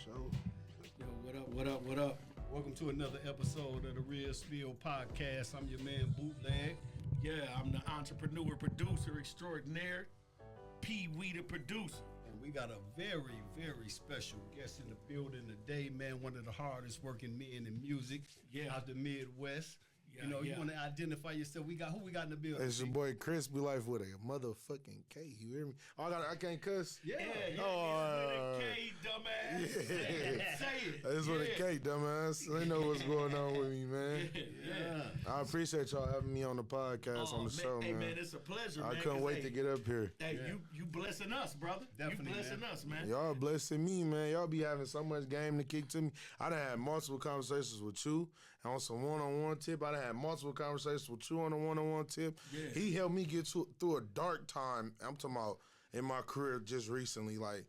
sure. Yo, what up? Welcome to another episode of the Real Spill Podcast. I'm your man, Bootleg. Yeah, I'm the entrepreneur, producer extraordinaire, Pee Wee the producer. And we got a very, very special guest in the building today, man. One of the hardest working men in music out the Midwest. You want to identify yourself. Who we got in the building? It's your boy KrispyLife with a motherfucking K. You hear me? I can't cuss. Yeah. With a K, dumbass. Yeah. Say it. It's with a K, dumbass. They know what's going on with me, man. Yeah. I appreciate y'all having me on the podcast, on the show, man. Hey, man, it's a pleasure, man. I couldn't wait to get up here. Hey, you blessing us, brother. Definitely, you blessing us, man. Y'all blessing me, man. Y'all be having so much game to kick to me. I done had multiple conversations with you on some one-on-one tip. I done had multiple conversations with you on a one-on-one tip. Yeah. He helped me get through a dark time. I'm talking about in my career just recently. Like,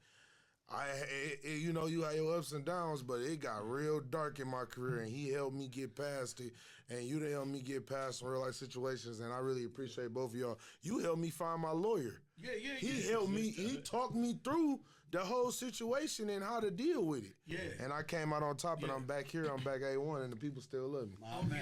you had your ups and downs, but it got real dark in my career, and he helped me get past it. And you done helped me get past some real life situations, and I really appreciate both of y'all. You helped me find my lawyer. He helped me. He talked me through the whole situation and how to deal with it. Yeah. And I came out on top, and I'm back here. I'm back A1, and the people still love me. Oh, man.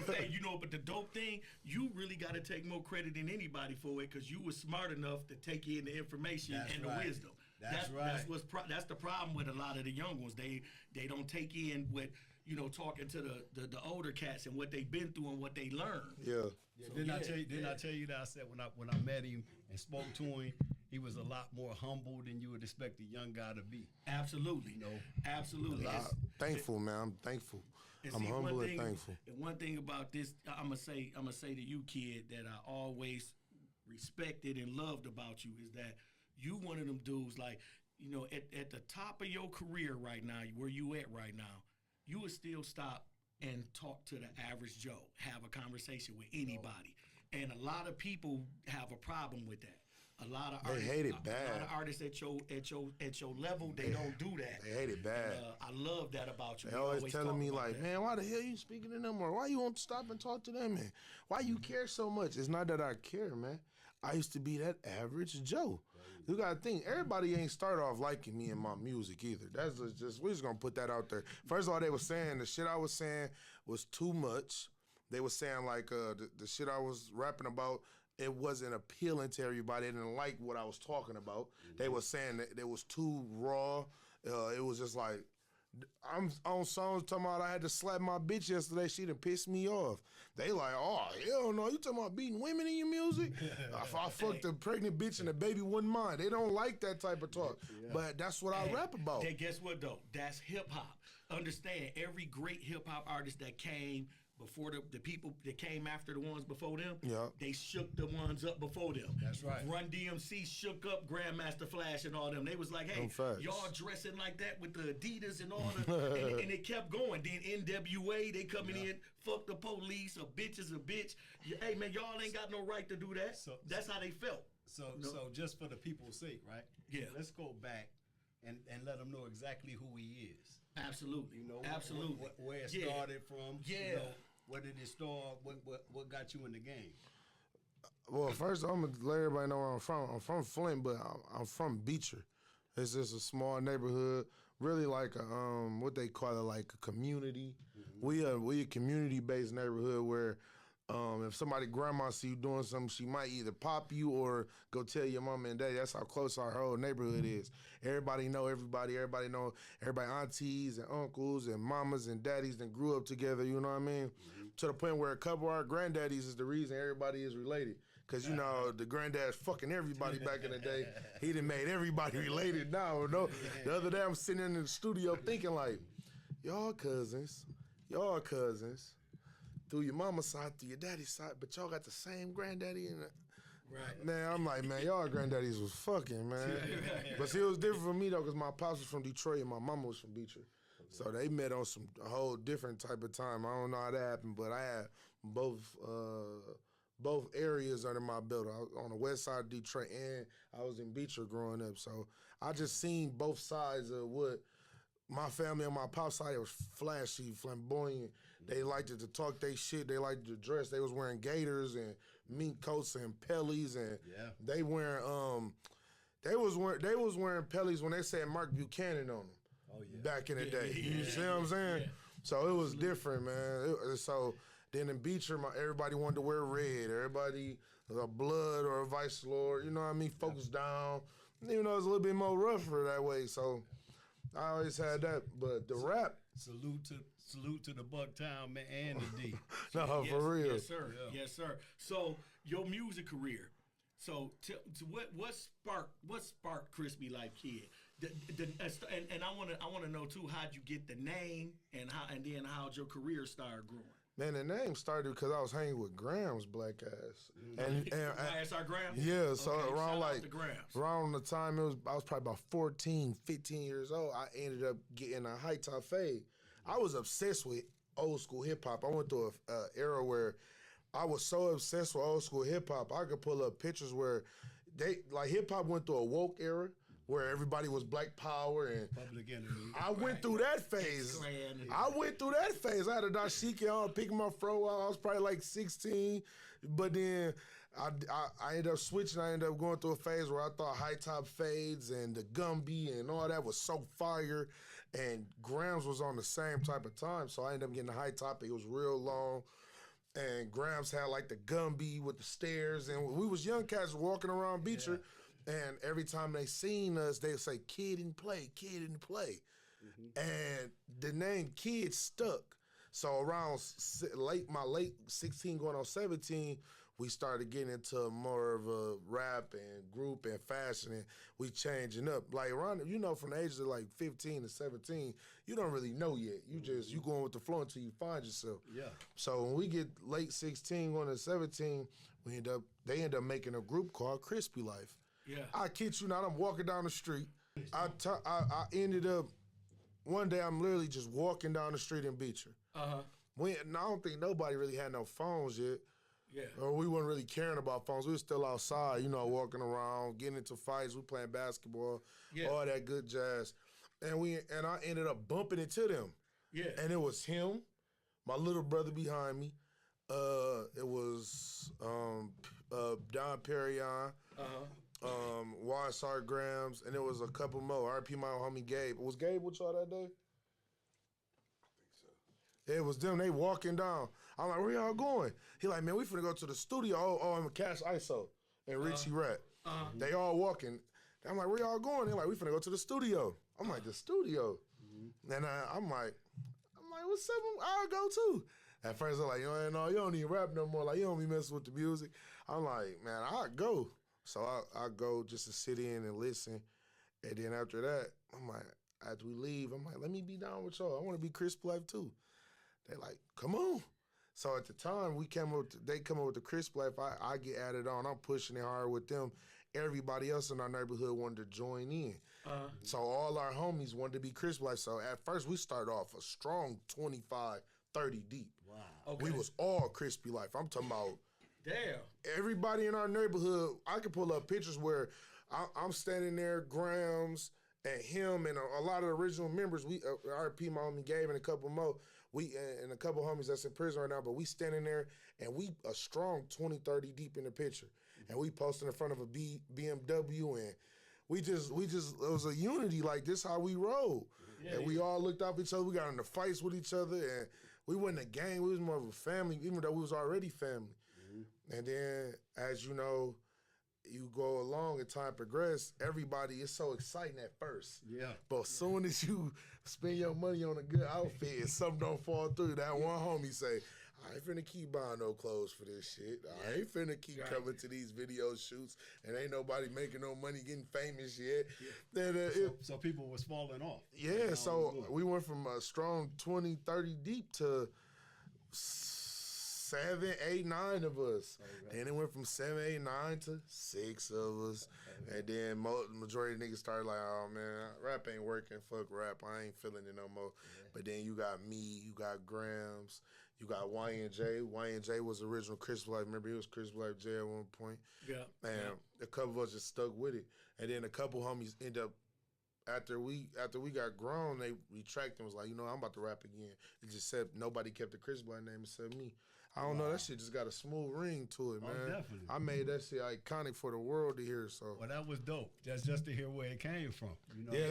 Hey, but the dope thing, you really got to take more credit than anybody for it because you were smart enough to take in the information and the wisdom. That's right. That's the problem with a lot of the young ones. They don't take in what, talking to the older cats and what they've been through and what they learned. Yeah. So, didn't I tell you that I said when I met him and spoke to him, he was a lot more humble than you would expect a young guy to be. Absolutely. Absolutely. Thankful, man. I'm thankful. I'm humble and thankful. And one thing about this, I'm gonna say to you, kid, that I always respected and loved about you is that you one of them dudes like, at the top of your career right now, where you at right now, you would still stop and talk to the average Joe, have a conversation with anybody. And a lot of people have a problem with that. A lot of artists, they hate it bad. A lot of artists at your level, they don't do that. They hate it bad. And, I love that about you. They always telling me like, man, why the hell you speaking to them, or why you won't stop and talk to them, man? Why you care so much? It's not that I care, man. I used to be that average Joe. You gotta think, everybody ain't start off liking me and my music either. That's just we're just gonna put that out there. First of all, they were saying the shit I was saying was too much. They were saying like the shit I was rapping about, it wasn't appealing to everybody. They didn't like what I was talking about. Mm-hmm. They were saying that it was too raw. It was just like, I'm on songs talking about I had to slap my bitch yesterday. She done pissed me off. They like, oh, hell no. You talking about beating women in your music? If I fucked a pregnant bitch and the baby wouldn't mind. They don't like that type of talk. Yeah. But that's what I rap about. Guess what, though? That's hip-hop. Understand, every great hip-hop artist that came before the people that came after the ones before them, they shook the ones up before them. That's right. Run DMC shook up Grandmaster Flash and all them. They was like, hey, y'all dressing like that with the Adidas and all the, and it kept going. Then NWA, they coming in, fuck the police, a bitch is a bitch. Hey, man, y'all ain't got no right to do that. That's how they felt. So just for the people's sake, right? Yeah. Let's go back and let them know exactly who he is. Absolutely. Absolutely. Where it started from. Yeah. Where did it start? What got you in the game? Well, first I'm gonna let everybody know where I'm from. I'm from Flint, but I'm from Beecher. It's just a small neighborhood, really like a what they call it, like a community. Mm-hmm. We a community-based neighborhood where if somebody grandma see you doing something, she might either pop you or go tell your mama and daddy. That's how close our whole neighborhood is. Everybody know everybody. Everybody know everybody, aunties and uncles and mamas and daddies that grew up together, you know what I mean? Mm-hmm. To the point where a couple of our granddaddies is the reason everybody is related. Because, the granddad's fucking everybody back in the day. He done made everybody related now. No? The other day I'm sitting in the studio thinking like, y'all cousins. Through your mama's side, through your daddy's side, but y'all got the same granddaddy and right. Man, I'm like, man, y'all granddaddies was fucking, man. But see, it was different for me though, because my pops was from Detroit and my mama was from Beecher. So they met on a whole different type of time. I don't know how that happened, but I had both areas under my belt. I was on the west side of Detroit and I was in Beecher growing up. So I just seen both sides of what my family on my pop's side, it was flashy, flamboyant. They liked to talk they shit. They liked to dress. They was wearing gaiters and mink coats and pellies, and they was wearing pellies when they said Mark Buchanan on them. back in the day. You see what I'm saying? Yeah. So it was different, man. So then in Beecher, everybody wanted to wear red. Everybody a blood or a vice lord. You know what I mean? Focus down. Even though it's a little bit more rougher that way. So I always had that. But the rap. Salute to the Bucktown man and the D. No, yes, for real. Yes, sir. Yeah. Yes, sir. So your music career. So what sparked KrispyLife Kid? And I want to know too, how'd you get the name and then how'd your career start growing? Man, the name started because I was hanging with Graham's black ass. And YSR Graham? Yeah, so okay, around the time I was probably about 14, 15 years old, I ended up getting a high top fade. I was obsessed with old school hip hop. I went through an era where I was so obsessed with old school hip hop, I could pull up pictures where hip hop went through a woke era where everybody was black power and Public Enemy. I went through that phase. I had a dashiki on, picking my fro out. I was probably like 16, but then I ended up switching. I ended up going through a phase where I thought high top fades and the Gumby and all that was so fire, and Grams was on the same type of time, so I ended up getting the high top. It was real long. And Grams had like the Gumby with the stairs, and we was young cats walking around Beecher, and every time they seen us, they would say, "Kid in play, kid in play," and the name Kid stuck. So around my late 16 going on 17, we started getting into more of a rap and group and fashion, and we changing up. Like around, from the ages of like 15 to 17, you don't really know yet. You going with the flow until you find yourself. Yeah. So when we get late 16 going to 17, they end up making a group called KrispyLife. Yeah. I kid you not, I'm walking down the street. I ended up, one day I'm literally just walking down the street in Beecher. I don't think nobody really had no phones yet. Yeah. Or we weren't really caring about phones. We were still outside, walking around, getting into fights. We playing basketball, all that good jazz. And I ended up bumping into them. Yeah. And it was him, my little brother behind me. It was Don Perignon, YSR Grams, and it was a couple more. RP my homie Gabe. Was Gabe with y'all that day? It was them. They walking down. I'm like, where y'all going? He like, man, we finna go to the studio. Oh, I'm Cash ISO and Richie Rat. They all walking. I'm like, where y'all going? They're like, we finna go to the studio. I'm like, the studio? And I'm like, what's up? I'll go too. At first, I'm like, you don't even rap no more. Like, you don't be messing with the music. I'm like, man, I'll go. So I go just to sit in and listen. And then after that, I'm like, after we leave, I'm like, let me be down with y'all. I want to be KrispyLife too. They like, come on. So at the time, they come up with the KrispyLife. I get added on. I'm pushing it hard with them. Everybody else in our neighborhood wanted to join in. So all our homies wanted to be KrispyLife. So at first, we started off a strong 25, 30 deep. Wow. Okay. We was all KrispyLife. I'm talking about damn. Everybody in our neighborhood. I could pull up pictures where I'm standing there, Grams, and him, and a lot of the original members. We RP my homie Gabe and a couple more. We and a couple homies that's in prison right now, but we standing there and we a strong 20, 30 deep in the picture. And we posted in front of a BMW, and we just it was a unity, like this how we roll. And we all looked out for each other. We got into fights with each other, and we wasn't a gang. We was more of a family, even though we was already family. And then, as you know, you go along and time progress, everybody is so exciting at first. Yeah. But as soon as you spend your money on a good outfit and something don't fall through, that one homie say, I ain't finna keep buying no clothes for this shit. I ain't finna keep coming to these video shoots and ain't nobody making no money getting famous yet. So people was falling off. Yeah, so we went from a strong 20, 30 deep to 7, 8, 9 of us. Okay. And it went from 7, 8, 9 to 6 of us. Okay. And then majority of niggas started like, oh man, rap ain't working, fuck rap, I ain't feeling it no more. Okay. But then you got me, you got Grams, you got Y&J. Y&J was the original KrispyLife. Remember, he was KrispyLife J at one point. Yeah. And a couple of us just stuck with it. And then a couple homies end up, after we got grown, they retracted and was like, I'm about to rap again. It just said nobody kept the KrispyLife name except me. I don't know. That shit just got a smooth ring to it, man. Definitely. I made that shit iconic for the world to hear. So. Well, that was dope. Just to hear where it came from. You know, Yeah,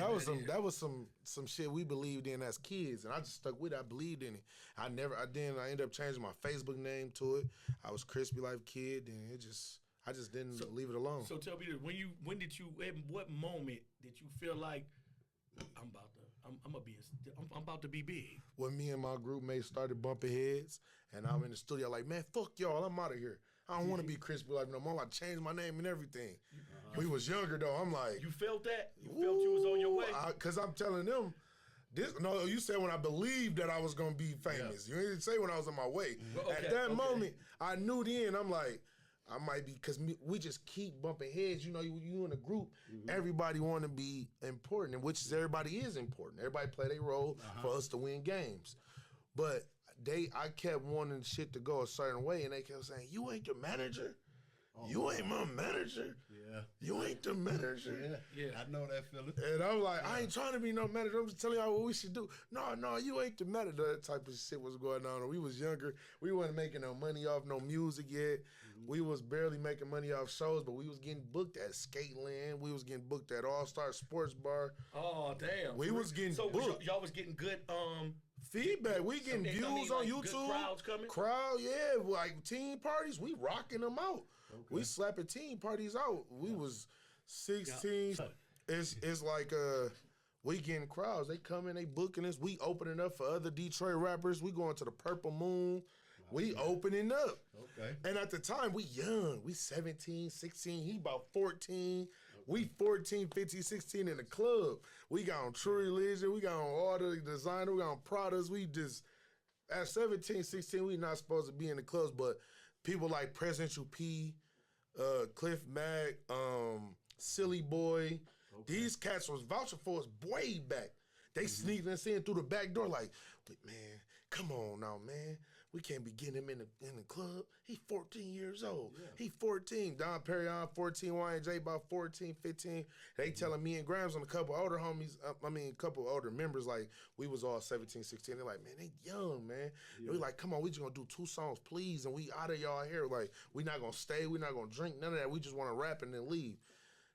that was some shit we believed in as kids, and I just stuck with it. I believed in it. I ended up changing my Facebook name to it. I was KrispyLife Kid, and I just didn't leave it alone. So tell me this: at what moment did you feel like I'm about to be big? When me and my group mates started bumping heads, and I'm in the studio like, man, fuck y'all, I'm out of here. I don't want to be KrispyLife no more. I changed my name and everything. We was younger though. I'm like, you felt that? You felt you was on your way? Cause I'm telling them. No, you said when I believed that I was gonna be famous. You didn't say when I was on my way. At that moment, I knew then. I'm like, I might be, because we just keep bumping heads. You know, you in a group, everybody want to be important, and which is everybody is important. Everybody play their role for us to win games. But I kept wanting shit to go a certain way, and they kept saying, you ain't the manager. You ain't my manager. Yeah. You ain't the manager. Yeah. I know that feeling. And I'm like, I ain't trying to be no manager. I'm just telling y'all what we should do. No, you ain't the manager. That type of shit was going on. We was younger. We wasn't making no money off no music yet. We was barely making money off shows, but we was getting booked at Skateland. We was getting booked at All-Star Sports Bar. Oh, damn. We was getting booked. Y'all was getting good feedback. We getting views on YouTube. Good crowds coming? Yeah. Like team parties, we rocking them out. Okay. We slapping team parties out. We was 16. Yeah. It's like we getting crowds. They coming, they booking us. We opening up for other Detroit rappers. We going to the Purple Moon. We opening up. Okay. And at the time, we young. We 17, 16. He about 14. Okay. We 14, 15, 16 in the club. We got on True Religion. We got on all the designer. We got on Pradas. We just, at 17, 16, we not supposed to be in the clubs, but people like Presidential P, Cliff Mack, Silly Boy, these cats was vouching for us way back. They sneaking us in through the back door like, man, come on now, man. We can't be getting him in the club. He 14 years old. Yeah. He 14. Don Perignon, 14. Y&J about 14, 15. They telling me and Grams and a couple older homies, a couple older members, like, we was all 17, 16. They're like, man, they young, man. Yeah. We like, come on, we just gonna do 2 songs, please, and we out of y'all here. Like, we not gonna stay. We not gonna drink, none of that. We just want to rap and then leave.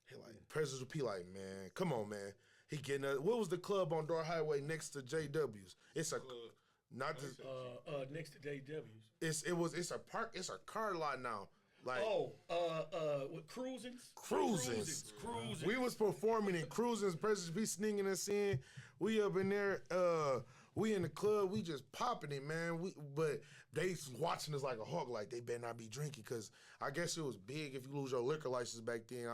He like, President P like, man, come on, man. He getting what was the club on Door Highway next to JW's? It's a club. Not just next to JW's. It's a park. It's a car lot now. Like what Cruisins? We was performing in Cruisins. President be sneaking us in. We up in there. We in the club. We just popping it, man. But they watching us like a hawk. Like they better not be drinking because I guess it was big if you lose your liquor license back then.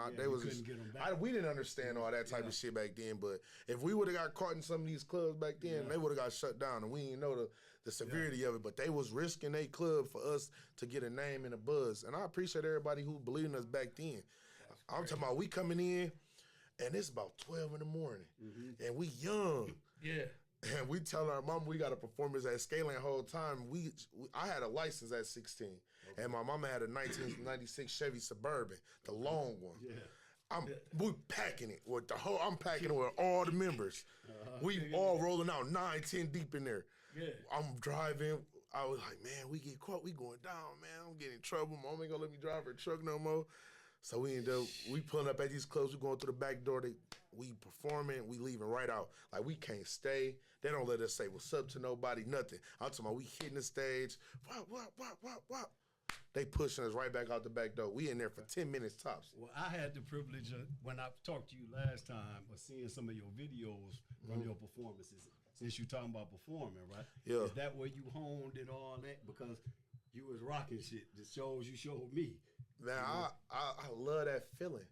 We didn't understand all that type of shit back then. But if we would have got caught in some of these clubs back then, they would have got shut down, and we didn't know the severity of it. But they was risking their club for us to get a name and a buzz. And I appreciate everybody who believed in us back then. I'm talking about we coming in, and it's about 12 in the morning, and we young. Yeah. And we tell our mom we got a performance at Scaling the whole time. I had a license at 16, and my mama had a 1996 Chevy Suburban, the long one. Yeah. We packing it with I'm packing it with all the members. We all rolling out 9, 10 deep in there. Yeah. I'm driving. I was like, man, we get caught. We going down, man. I'm getting in trouble. Mom ain't gonna let me drive her truck no more. So we end up, we pulling up at these clubs. We going through the back door. We performing. We leaving right out. Like, we can't stay. They don't let us say what's up to nobody, nothing. I'm talking about we hitting the stage. Wop. They pushing us right back out the back door. We in there for 10 minutes tops. Well, I had the privilege of, when I talked to you last time, of seeing some of your videos from your performances. Since you talking about performing, right? Yeah. Is that where you honed it all at? Because you was rocking shit. The shows you showed me. Man, I love that feeling.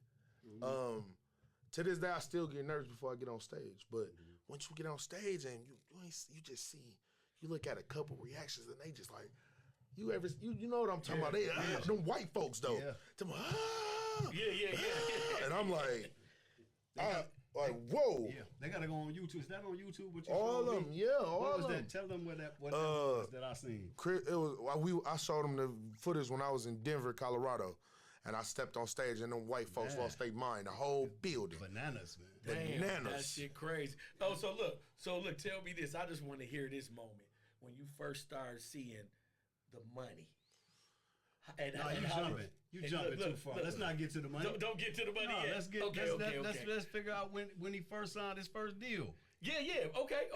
To this day, I still get nervous before I get on stage. But once you get on stage and you just see, you look at a couple reactions and they just like, you know what I'm talking about? They them white folks though. Yeah. And I'm like, whoa. Yeah, they gotta go on YouTube. Is that on YouTube? What you all of them, all of them. Tell them what that was that I seen. I showed them the footage when I was in Denver, Colorado, and I stepped on stage and them white folks lost their mind. The whole building. Bananas, man. Damn, that shit crazy. Oh, so look. Tell me this. I just want to hear this moment when you first started seeing the money. You jumping too far. Let's not get to the money. Don't get to the money yet. Let's figure out when he first signed his first deal. Yeah. Okay.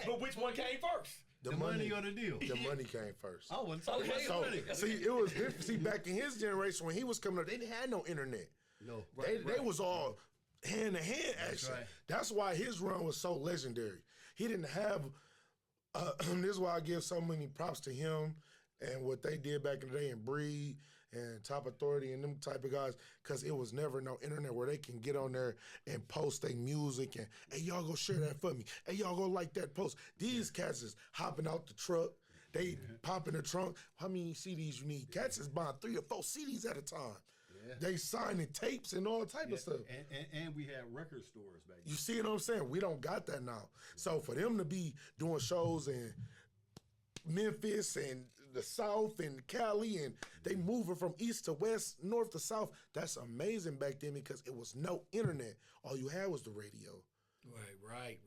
But which one came first? The money or the deal? The money came first. I wasn't talking about the money. See, it was different. See, back in his generation when he was coming up, they didn't have no internet. No. They was all hand-to-hand action. Right. That's why his run was so legendary. He didn't have, this is why I give so many props to him and what they did back in the day in Breed and Top Authority and them type of guys, because it was never no internet where they can get on there and post their music and, hey, y'all go share that for me. Hey, y'all go like that post. These cats is hopping out the truck. They pop in the trunk. How many CDs you need? Cats is buying 3 or 4 CDs at a time. Yeah. They signing tapes and all type of stuff. And we had record stores back then. You see what I'm saying? We don't got that now. So for them to be doing shows in Memphis and the South and Cali, and they moving from east to west, north to south, that's amazing back then because it was no internet. All you had was the radio. Right.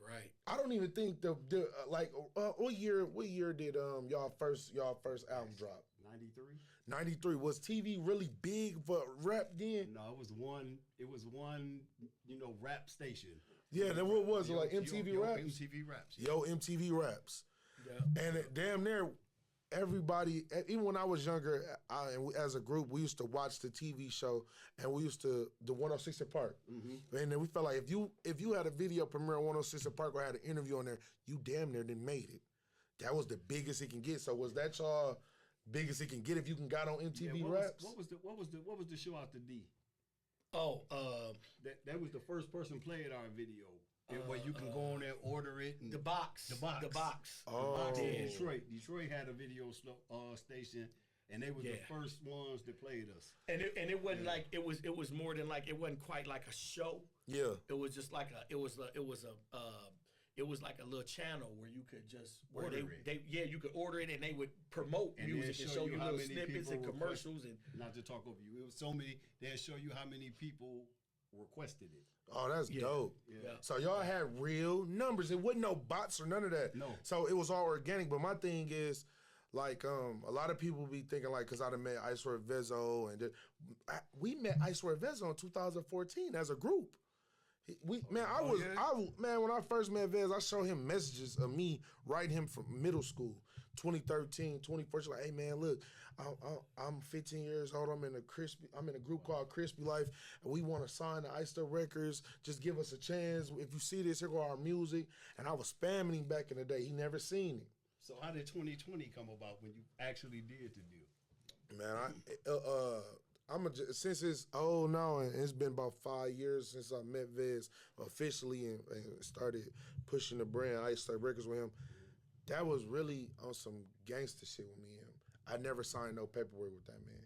I don't even think what year did y'all first album drop? 93. 93. Was TV really big for rap then? No, it was one rap station. Yeah, then what was it, like MTV Raps? MTV Raps. Yo, MTV Raps. Yeah. And damn near everybody, even when I was younger, as a group, we used to watch the TV show, and we used to the 106 at Park. Mm-hmm. And then we felt like if you had a video premiere on 106 at Park or had an interview on there, you damn near didn't made it. That was the biggest it can get. So was that y'all biggest it can get if you can got on MTV Raps? What was the show out the D? Oh, that was the first person playing our video. Where you can go on there, order it. And the box. Oh. In Detroit had a video station, and they were the first ones that played us. And it wasn't like it was more than like it wasn't quite like a show. Yeah. It was just like it was like a little channel where you could just you could order it and they would promote and music and show you little snippets and commercials and not to talk over you. It was so many. They'd show you how many people requested it. Oh, that's dope. Yeah. So y'all had real numbers. It wasn't no bots or none of that. No. So it was all organic. But my thing is, like, a lot of people be thinking, like, because I done met Icewear Vezo, and we met Icewear Vezo in 2014 as a group. When I first met Vez, I showed him messages of me writing him from middle school, 2013, 2014. Like, hey man, look, I'm 15 years old. I'm in a group called KrispyLife, and we want to sign to Ice Records. Just give us a chance. If you see this, here go our music. And I was spamming him back in the day. He never seen it. So how did 2020 come about when you actually did the deal? Man, since it's and it's been about 5 years since I met Vez officially and started pushing the brand Ice Records with him. That was really on some gangster shit with me and him. I never signed no paperwork with that man.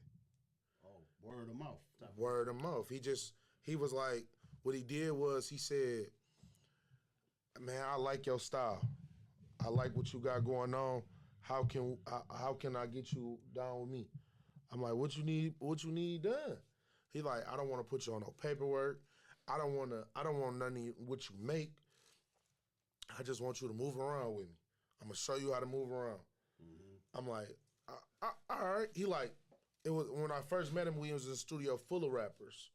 Oh, word of mouth. Word of mouth. He was like, what he did was he said, man, I like your style. I like what you got going on. How can I get you down with me? I'm like, what you need done? He like, I don't want to put you on no paperwork. I don't want none of what you make. I just want you to move around with me. I'm gonna show you how to move around. Mm-hmm. I'm like, all right. He like, it was when I first met him. We was in a studio full of rappers.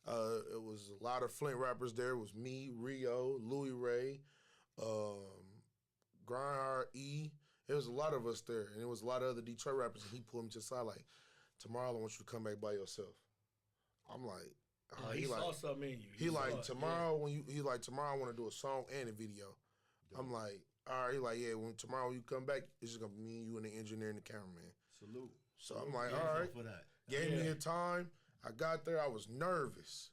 It was a lot of Flint rappers there. It was me, Rio, Louis Ray, Grindhard E. There was a lot of us there, and it was a lot of other Detroit rappers. And he pulled me to the side like, tomorrow I want you to come back by yourself. I'm like, he saw something in you. He like, tomorrow tomorrow I want to do a song and a video. I'm like, all right. He like, yeah. Tomorrow when you come back, it's just gonna be me and you and the engineer and the cameraman. Salute. So I'm like, all right. For that. Gave me a time. I got there. I was nervous.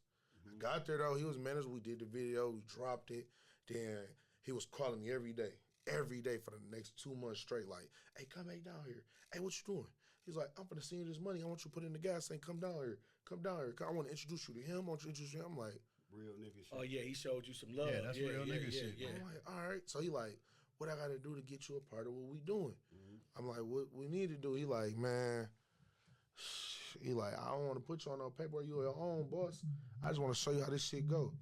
I got there though. He was manager. We did the video. We dropped it. Then he was calling me every day for the next 2 months straight. Like, hey, come back down here. Hey, what you doing? He's like, I'm gonna send you this money. I want you to put it in the gas tank. Come down here. I want to introduce you to him. I want you to introduce you. I'm like, real nigga shit. Oh yeah, he showed you some love. Yeah, that's real nigga shit. Yeah. I'm like, all right. So he like, what I got to do to get you a part of what we doing? Mm-hmm. I'm like, what we need to do? He like, man. He like, I don't want to put you on no paper. You your own boss. I just want to show you how this shit go.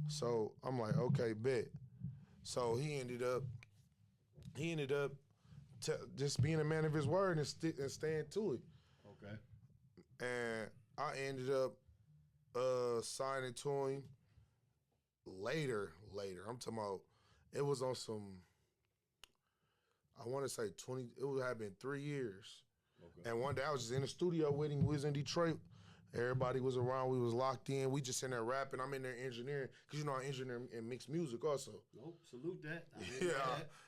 So I'm like, okay, bet. So he ended up just being a man of his word and staying to it. Okay. And I ended up signing to him later. I'm talking about, it was on some, I want to say it would have been 3 years. Okay. And one day I was just in the studio with him. We was in Detroit. Everybody was around. We was locked in. We just in there rapping. I'm in there engineering, because I engineer and mix music also. Nope, salute that.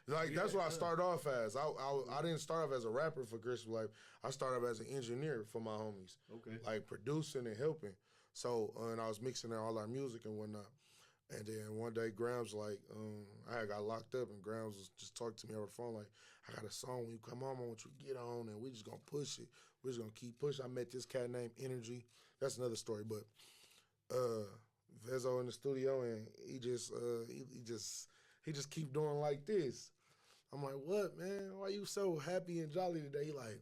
That's what I started off as. I didn't start off as a rapper for KrispyLife. I started off as an engineer for my homies. Okay. Like producing and helping. So, and I was mixing all our music and whatnot. And then one day, Grams I had got locked up, and Grams was just talking to me over the phone like, I got a song. When you come home, I want you to get on, and we just gonna push it. We're just gonna keep pushing. I met this cat named Energy. That's another story, but Vezo in the studio, and he just keep doing like this. I'm like, what, man? Why you so happy and jolly today? He like,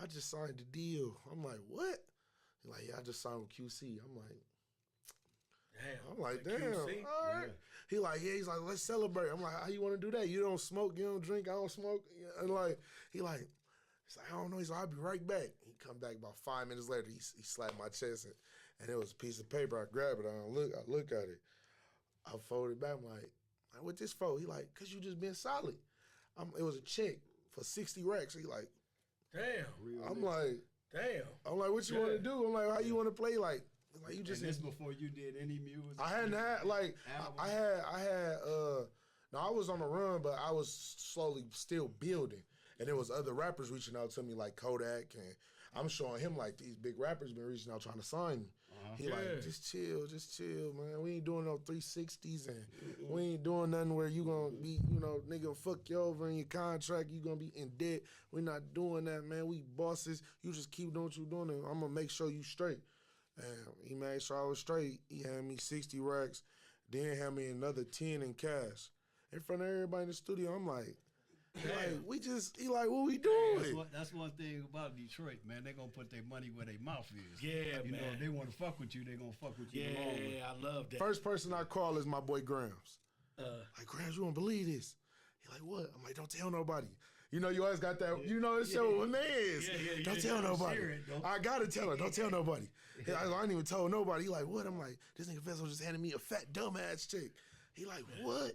I just signed the deal. I'm like, what? He like, yeah, I just signed with QC. I'm like, damn. QC? All right. Yeah. He like, yeah. He's like, let's celebrate. I'm like, how you want to do that? You don't smoke, you don't drink, I don't smoke. And he's like, I don't know. He's like, I'll be right back. He come back about 5 minutes later. He slapped my chest, and it was a piece of paper. I grab it. I look at it. I fold it back. I'm like, what this for? He like, cause you just been solid. It was a check for 60 racks. He like, damn. I'm like, damn. I'm like, what you want to do? I'm like, how you want to play? Like you just. And this before you did any music. I hadn't had no, I was on the run, but I was slowly still building. And there was other rappers reaching out to me like Kodak, and I'm showing him like these big rappers been reaching out trying to sign me. He like, just chill, man. We ain't doing no 360s, and we ain't doing nothing where you gonna be, nigga fuck you over in your contract. You gonna be in debt. We not doing that, man. We bosses. You just keep doing what you doing, and I'm gonna make sure you straight. And he made sure I was straight. He had me 60 racks, then had me another 10 in cash in front of everybody in the studio. I'm like. He like, what we doing? That's one thing about Detroit, man. They gonna put their money where their mouth is. Yeah, you man. know, if they want to fuck with you, they gonna fuck with you. Yeah, I love that. First person I call is my boy Grams. Like, Grams, you won't believe this. He like, what? I'm like, don't tell nobody. You always got that. It's your man's. Don't tell nobody. I gotta tell her. Don't tell nobody. I ain't even told nobody. He like, what? I'm like, this nigga Vezo just handed me a fat dumbass chick. He like, what?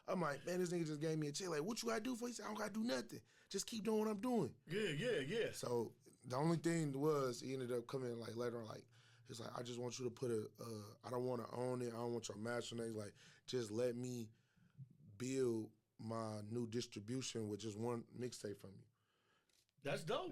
I'm like, man, this nigga just gave me a check. Like, what you gotta do for? He said, I don't gotta do nothing. Just keep doing what I'm doing. Yeah. So the only thing was, he ended up coming like later on, like, he's like, I just want you to put I don't want to own it. I don't want your master names. Like, just let me build my new distribution with just one mixtape from you. That's dope.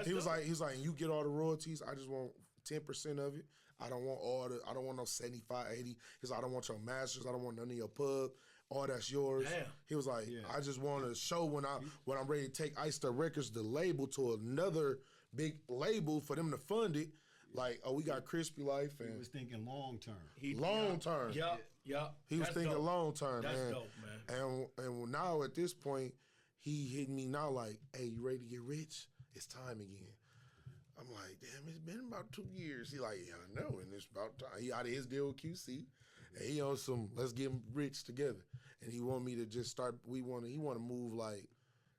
He was like, you get all the royalties. I just want 10% of it. I don't want no 75, 80. He's like, I don't want your masters. I don't want none of your pub. All that's yours. Damn. He was like, I just want to show when I'm ready to take Ice Stuff Records, the label, to another big label for them to fund it. Like, we got KrispyLife. And he was thinking long term. Long term. Yep. He was thinking long term, man. That's dope, man. And now at this point, he hit me now like, hey, you ready to get rich? It's time again. I'm like, damn, it's been about 2 years. He like, yeah, I know, and it's about time. He out of his deal with QC, and he on some, let's get rich together. And he want me to just start, he want to move like,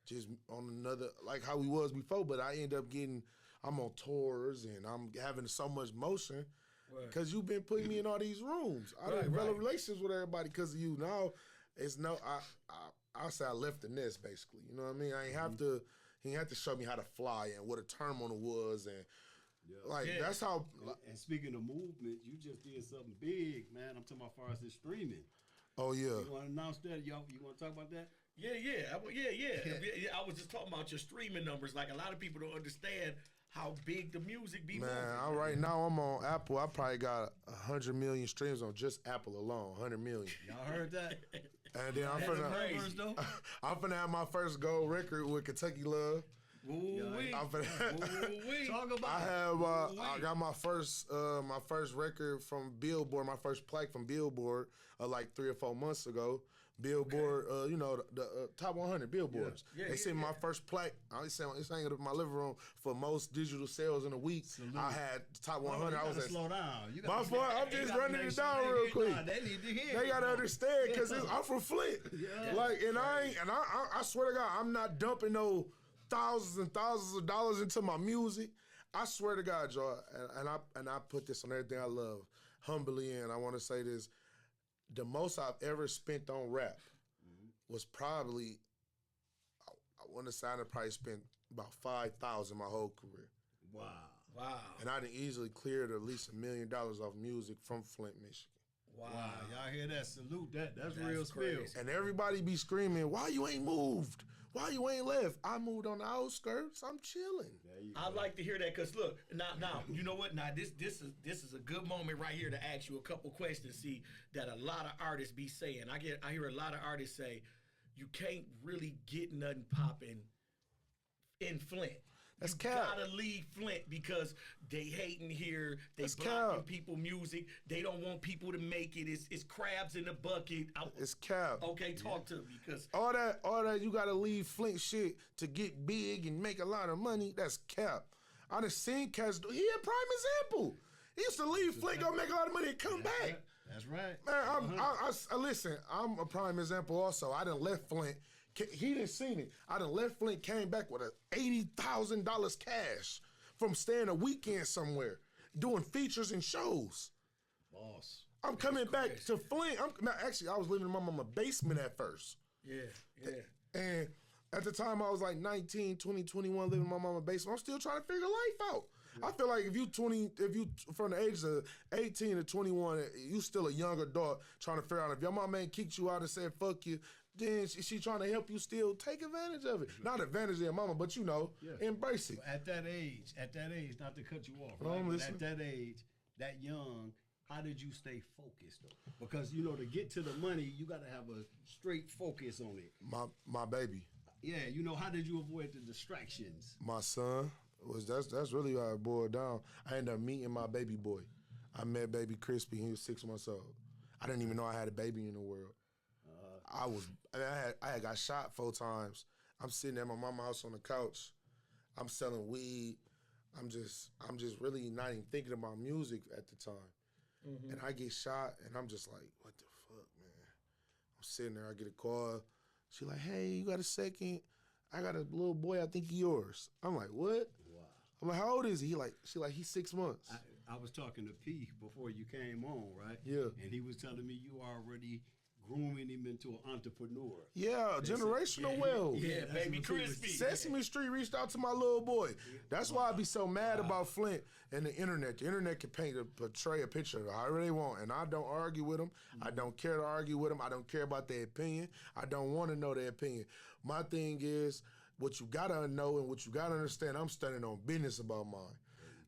just on another, like how we was before, but I end up I'm on tours, and I'm having so much motion, because you've been putting me in all these rooms. I don't develop relationships with everybody because of you. Now, I say I left the nest, basically. You know what I mean? He had to show me how to fly and what a terminal was, and that's how. And speaking of movement, you just did something big, man. I'm talking about as far as this streaming. Oh yeah. You want to announce that? You want to talk about that? Yeah. I was just talking about your streaming numbers. Like, a lot of people don't understand how big the music be. Man, moving. Right now I'm on Apple. I probably got 100 million streams on just Apple alone. 100 million. Y'all heard that? And then I'm finna have my first gold record with Kentucky Love. Talk about I got my first record from Billboard, my first plaque from Billboard like 3 or 4 months ago. Billboard, the top 100 billboards. They sent my first plaque. I sang it in my living room for most digital sales in a week. Salute. I had top 100. I was slow down. My fault. I'm just running it down real quick. They need to hear. They gotta understand because I'm from Flint. I swear to God, I'm not dumping no thousands and thousands of dollars into my music. I swear to God, y'all, and I put this on everything I love, humbly, and I want to say this. The most I've ever spent on rap was probably, I want to say I probably spent about $5,000 my whole career. Wow. And I done easily cleared at least $1 million off music from Flint, Michigan. Wow. Y'all hear that? Salute. That's real spill. And everybody be screaming, why you ain't moved? Why you ain't left? I moved on the outskirts. I'm chilling. I like to hear that because look, now you know what? Now this is a good moment right here to ask you a couple questions. See that a lot of artists be saying. I hear a lot of artists say you can't really get nothing popping in Flint. That's you gotta leave Flint because they hating here. They blocking people music. They don't want people to make it. It's crabs in the bucket. It's cap. Okay, talk to me because all that you gotta leave Flint shit to get big and make a lot of money. That's cap. I done seen cats. He a prime example. He used to leave Flint, go make a lot of money, and come back. That's right. Man, listen. I'm a prime example also. I done left Flint. He didn't seen it. I done left Flint, came back with $80,000 cash from staying a weekend somewhere, doing features and shows. Boss. I'm coming back to Flint. Actually, I was living in my mama's basement at first. Yeah. And at the time, I was like 19, 20, 21, living in my mama's basement. I'm still trying to figure life out. I feel like if you from the ages of 18 to 21, you still a young adult trying to figure out if your mama ain't kicked you out and said, fuck you, then she trying to help you still take advantage of it. Not advantage of your mama, but embrace it. At that age, not to cut you off, right? At that age, that young, how did you stay focused though? Because to get to the money, you got to have a straight focus on it. My baby. Yeah, how did you avoid the distractions? My son that's really how it boiled down. I ended up meeting my baby boy. I met baby Crispy. He was 6 months old. I didn't even know I had a baby in the world. I had got shot 4 times. I'm sitting at my mama's house on the couch. I'm selling weed. I'm just really not even thinking about music at the time. Mm-hmm. And I get shot, and I'm just like, what the fuck, man? I'm sitting there. I get a call. She like, hey, you got a second? I got a little boy. I think he yours. I'm like, what? Wow. I'm like, how old is he? She like, he's 6 months. I was talking to P before you came on, right? Yeah. And he was telling me you already grooming him into an entrepreneur. Yeah, generational wealth. Yeah, baby Crispy. Sesame Street reached out to my little boy. That's why I be so mad about Flint and the internet. The internet can portray a picture however they want, and I don't argue with them. I don't care to argue with them. I don't care about their opinion. I don't want to know their opinion. My thing is, what you gotta know and what you gotta understand, I'm standing on business about mine.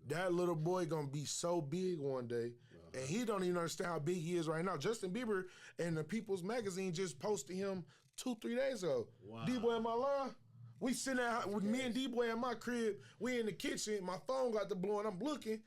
That little boy gonna be so big one day. And he don't even understand how big he is right now. Justin Bieber and the People's Magazine just posted him 2-3 days ago. Wow. D-Boy in my line. We sitting there with me and D-Boy in my crib. We in the kitchen. My phone got the blowing. I'm looking.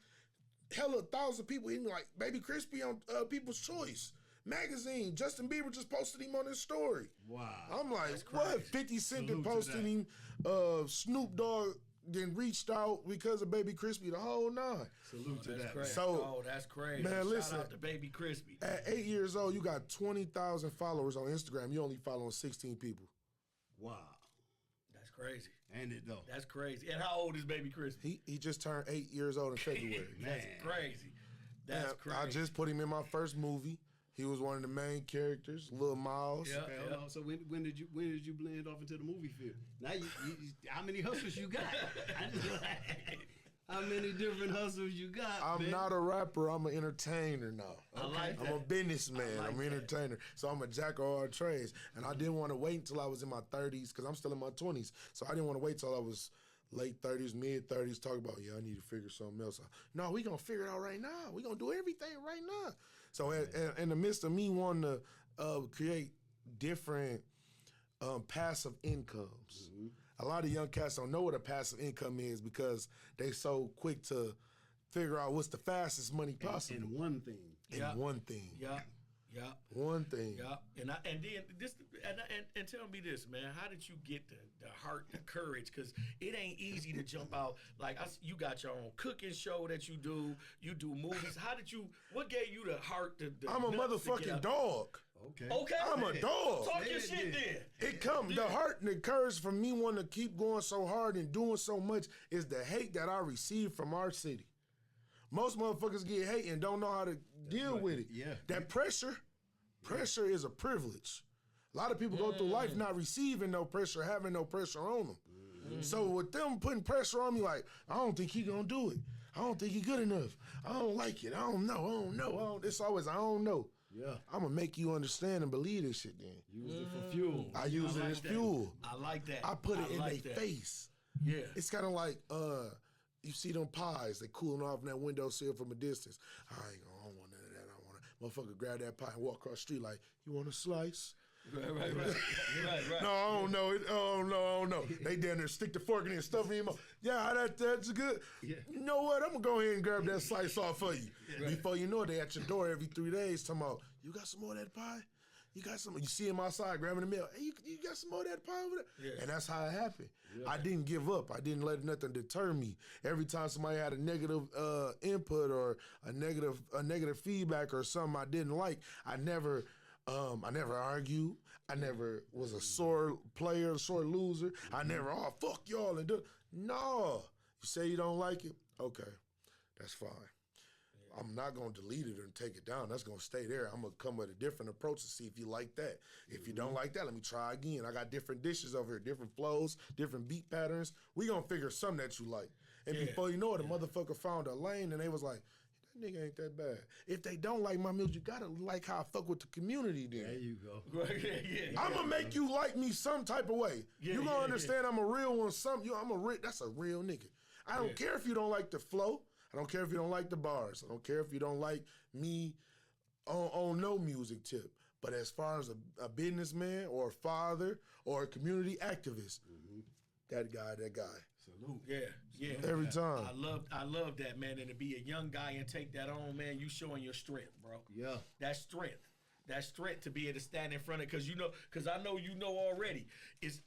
Hella 1,000 people hitting like Baby Crispy on People's Choice Magazine. Justin Bieber just posted him on his story. Wow. I'm like, what? 50 Cent been posting him. Snoop Dogg then reached out because of Baby Crispy the whole 9. Salute to that. Crazy. So, that's crazy. Man, listen. Shout out to Baby Crispy. At 8 years old, you got 20,000 followers on Instagram. You only following 16 people. Wow. That's crazy. Ain't it though? That's crazy. And how old is Baby Crispy? He just turned 8 years old in February. That's crazy. That's crazy. I just put him in my first movie. He was one of the main characters, Lil Miles. Yeah. So when did you blend off into the movie field? Now you how many hustles you got? How many different hustles you got? I'm not a rapper. I'm an entertainer now. I like that. I'm a businessman. I'm an entertainer. So I'm a jack of all trades. And I didn't want to wait until I was in my 30s because I'm still in my 20s. So I didn't want to wait till I was late 30s, mid 30s, talk about, I need to figure something else out. No, we going to figure it out right now. We going to do everything right now. So in the midst of me wanting to create different passive incomes, A lot of young cats don't know what a passive income is because they so quick to figure out what's the fastest money possible. And one thing. One thing. Yeah. Yeah. One thing. Yeah. And then this and tell me this, man. How did you get the heart, the courage? Because it ain't easy to jump out. Like you got your own cooking show that you do. You do movies. What gave you the heart? I'm a motherfucking dog. Okay. I'm a dog. Talk your shit then. It comes. The heart and the courage from me wanting to keep going so hard and doing so much is the hate that I receive from our city. Most motherfuckers get hate and don't know how to deal with it. Yeah. That pressure is a privilege. A lot of people go through life not receiving no pressure, having no pressure on them. So with them putting pressure on me, like, I don't think he gonna do it. I don't think he good enough. I don't like it. I don't know. It's always, I don't know. Yeah. I'm gonna make you understand and believe this shit then. Use it for fuel. I use it as fuel. I like that. I put it in their face. Yeah. It's kind of like, you see them pies, they cooling off in that windowsill from a distance. I don't want none of that. I want to, motherfucker grab that pie and walk across the street like, you want a slice? Right. No, I don't know. I don't know. They down there stick the fork in and stuff in your mouth. Yeah, that's good. Yeah. You know what? I'm going to go ahead and grab that slice off for you. Before you know it, they at your door every 3 days talking about, you got some more of that pie? You got some? You see him outside grabbing the meal. Hey, you got some more of that pie over there? Yeah. And that's how it happened. Yeah. I didn't give up. I didn't let nothing deter me. Every time somebody had a negative input or a negative feedback or something I didn't like, I never argued. I never was a sore player, sore loser. I never, fuck y'all and do. No. You say you don't like it? Okay, that's fine. I'm not going to delete it or take it down. That's going to stay there. I'm going to come with a different approach to see if you like that. If you don't like that, let me try again. I got different dishes over here, different flows, different beat patterns. We going to figure something that you like. And before you know it, a motherfucker found a lane and they was like, that nigga ain't that bad. If they don't like my music, you got to like how I fuck with the community then. There you go. I'm going to make you like me some type of way. You going to understand I'm a real one. That's a real nigga. I don't care if you don't like the flow. I don't care if you don't like the bars. I don't care if you don't like me on no music tip. But as far as a businessman or a father or a community activist, that guy. Salute. Yeah. Every time. I love that, man. And to be a young guy and take that on, man, you showing your strength, bro. Yeah. That's strength. That strength to be able to stand in front of, because I know you know already, is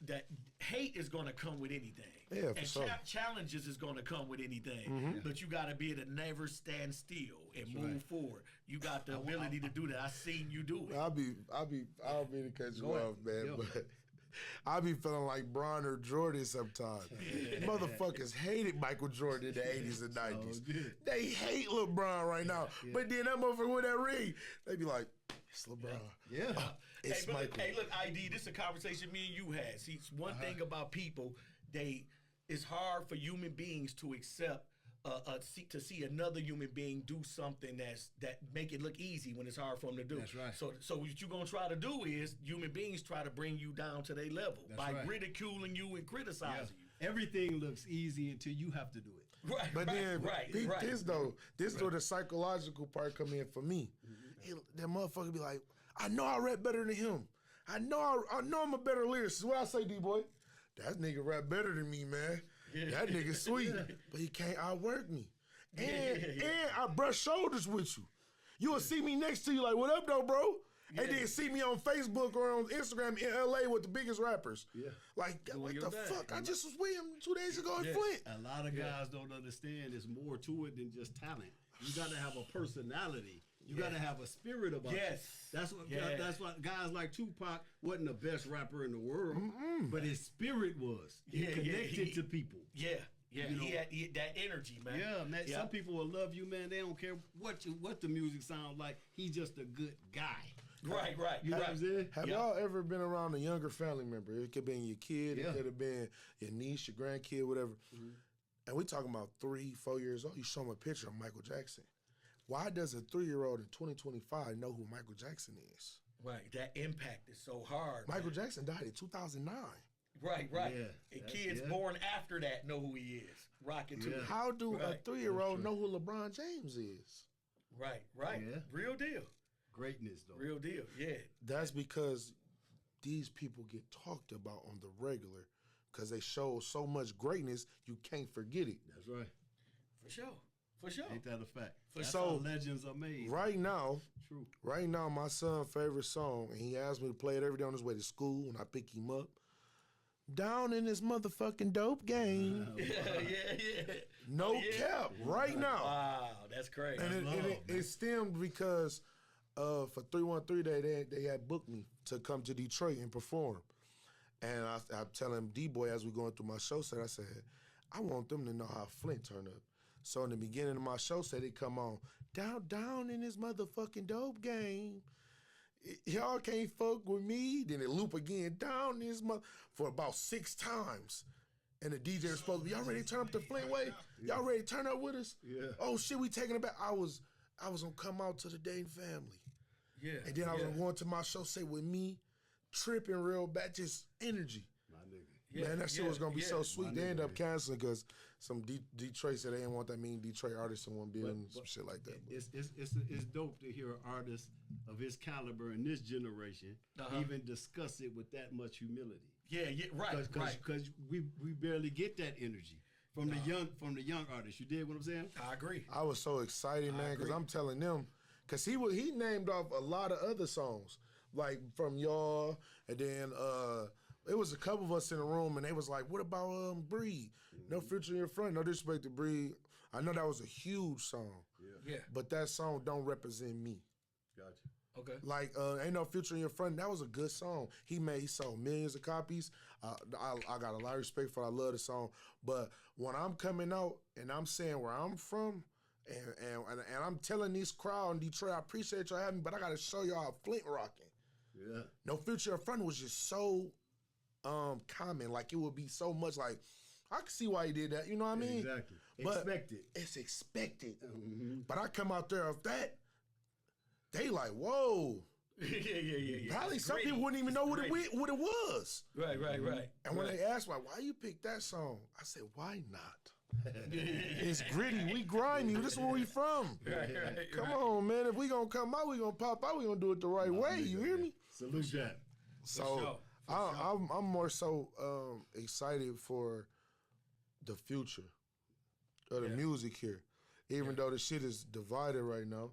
that hate is going to come with anything. Yeah, for and sure. Challenges is going to come with anything. But you got to be able to never stand still and move forward. You got the ability to do that. I seen you do it. I don't mean to cut you off, man, but I be feeling like Bron or Jordan sometimes. Motherfuckers hated Michael Jordan in the 80s and 90s. They hate LeBron right now. But then that motherfucker with that ring, they be like, it's LeBron. Yeah. It's Michael. Hey, look, ID, this is a conversation me and you had. See, one thing about people, it's hard for human beings to accept to see another human being do something that make it look easy when it's hard for them to do. That's right. So what you're gonna try to do is human beings try to bring you down to their level by ridiculing you and criticizing you. Everything looks easy until you have to do it. Right. But then, this though, Right. where the psychological part come in for me. That motherfucker be like, I know I rap better than him. I know I'm a better lyricist. What I say, D-boy? That nigga rap better than me, man. That nigga sweet, but he can't outwork me. And I brush shoulders with you. You will see me next to you like, what up, though, bro? And then see me on Facebook or on Instagram in LA with the biggest rappers. Yeah. Like, what the fuck? I just was with him 2 days ago in Flint. A lot of guys don't understand there's more to it than just talent. You got to have a personality. You got to have a spirit about you. That's what guys like Tupac wasn't the best rapper in the world, but his spirit was. He connected to people. Yeah. You know? He had that energy, man. Yeah, man. Some people will love you, man. They don't care what the music sounds like. He's just a good guy. Right. You know what I'm saying? Have y'all ever been around a younger family member? It could have been your kid. It could have been your niece, your grandkid, whatever. And we talking about 3-4 years old. You show them a picture of Michael Jackson. Why does a 3-year-old in 2025 know who Michael Jackson is? Right. That impact is so hard. Michael Jackson died in 2009. Right. Yeah, and kids born after that know who he is. Rocking to it. How do a 3-year-old know who LeBron James is? Right. Yeah. Real deal. Greatness, though. Real deal, yeah. That's because these people get talked about on the regular because they show so much greatness, you can't forget it. That's right. For sure. For sure. Ain't that a fact? That's so, how legends are made. Right now, True. Right now, my son's favorite song, and he asked me to play it every day on his way to school when I pick him up. Down in this motherfucking dope game. Yeah. No cap, right now. Wow, that's crazy. And it stemmed because for 313 they had booked me to come to Detroit and perform. And I'm telling D-Boy as we going through my show set, I said, I want them to know how Flint turned up. So in the beginning of my show set, it come on, down in this motherfucking dope game. Y'all can't fuck with me. Then it loop again, down in this for about 6 times. And the DJ was supposed to be, y'all ready to turn up the Flint way? Y'all ready to turn up with us? Yeah. Oh shit, we taking it back. I was gonna come out to the Dayton family. Yeah. And then I was gonna go into my show set with me, tripping real bad, just energy. My nigga. Yeah, Man, that shit was gonna be so sweet. They ended up man. canceling because some Detroit said they didn't want that mean Detroit artists in one building, some shit like that. It's dope to hear an artist of his caliber in this generation even discuss it with that much humility. Yeah, right. Because we barely get that energy from the young artists. You did what I'm saying? I agree. I was so excited, man, because I'm telling them, because he named off a lot of other songs, like from y'all, and then it was a couple of us in the room, and they was like, what about Breed? No Future in Your Front, no disrespect to Breed. I know that was a huge song. Yeah. But that song don't represent me. Gotcha. Okay. Like, Ain't No Future in Your Front, that was a good song. He sold millions of copies. I got a lot of respect for it. I love the song. But when I'm coming out and I'm saying where I'm from, and I'm telling this crowd in Detroit, I appreciate y'all having me, but I got to show y'all how Flint rocking. Yeah. No Future in Your Front was just so common. Like, it would be so much like, I can see why he did that. You know what I mean? Exactly. But Expected. It's expected. Mm-hmm. But I come out there of that, they like, whoa. Yeah. Probably some people wouldn't even know what it was. Right. And when they asked why you picked that song, I said, why not? It's gritty. We grimy. This is where we from. Come on, man. If we gonna come out, we gonna pop out. We gonna do it the right way. You hear me? Salute that. So I'm more so excited for the future of the music here, even though the shit is divided right now.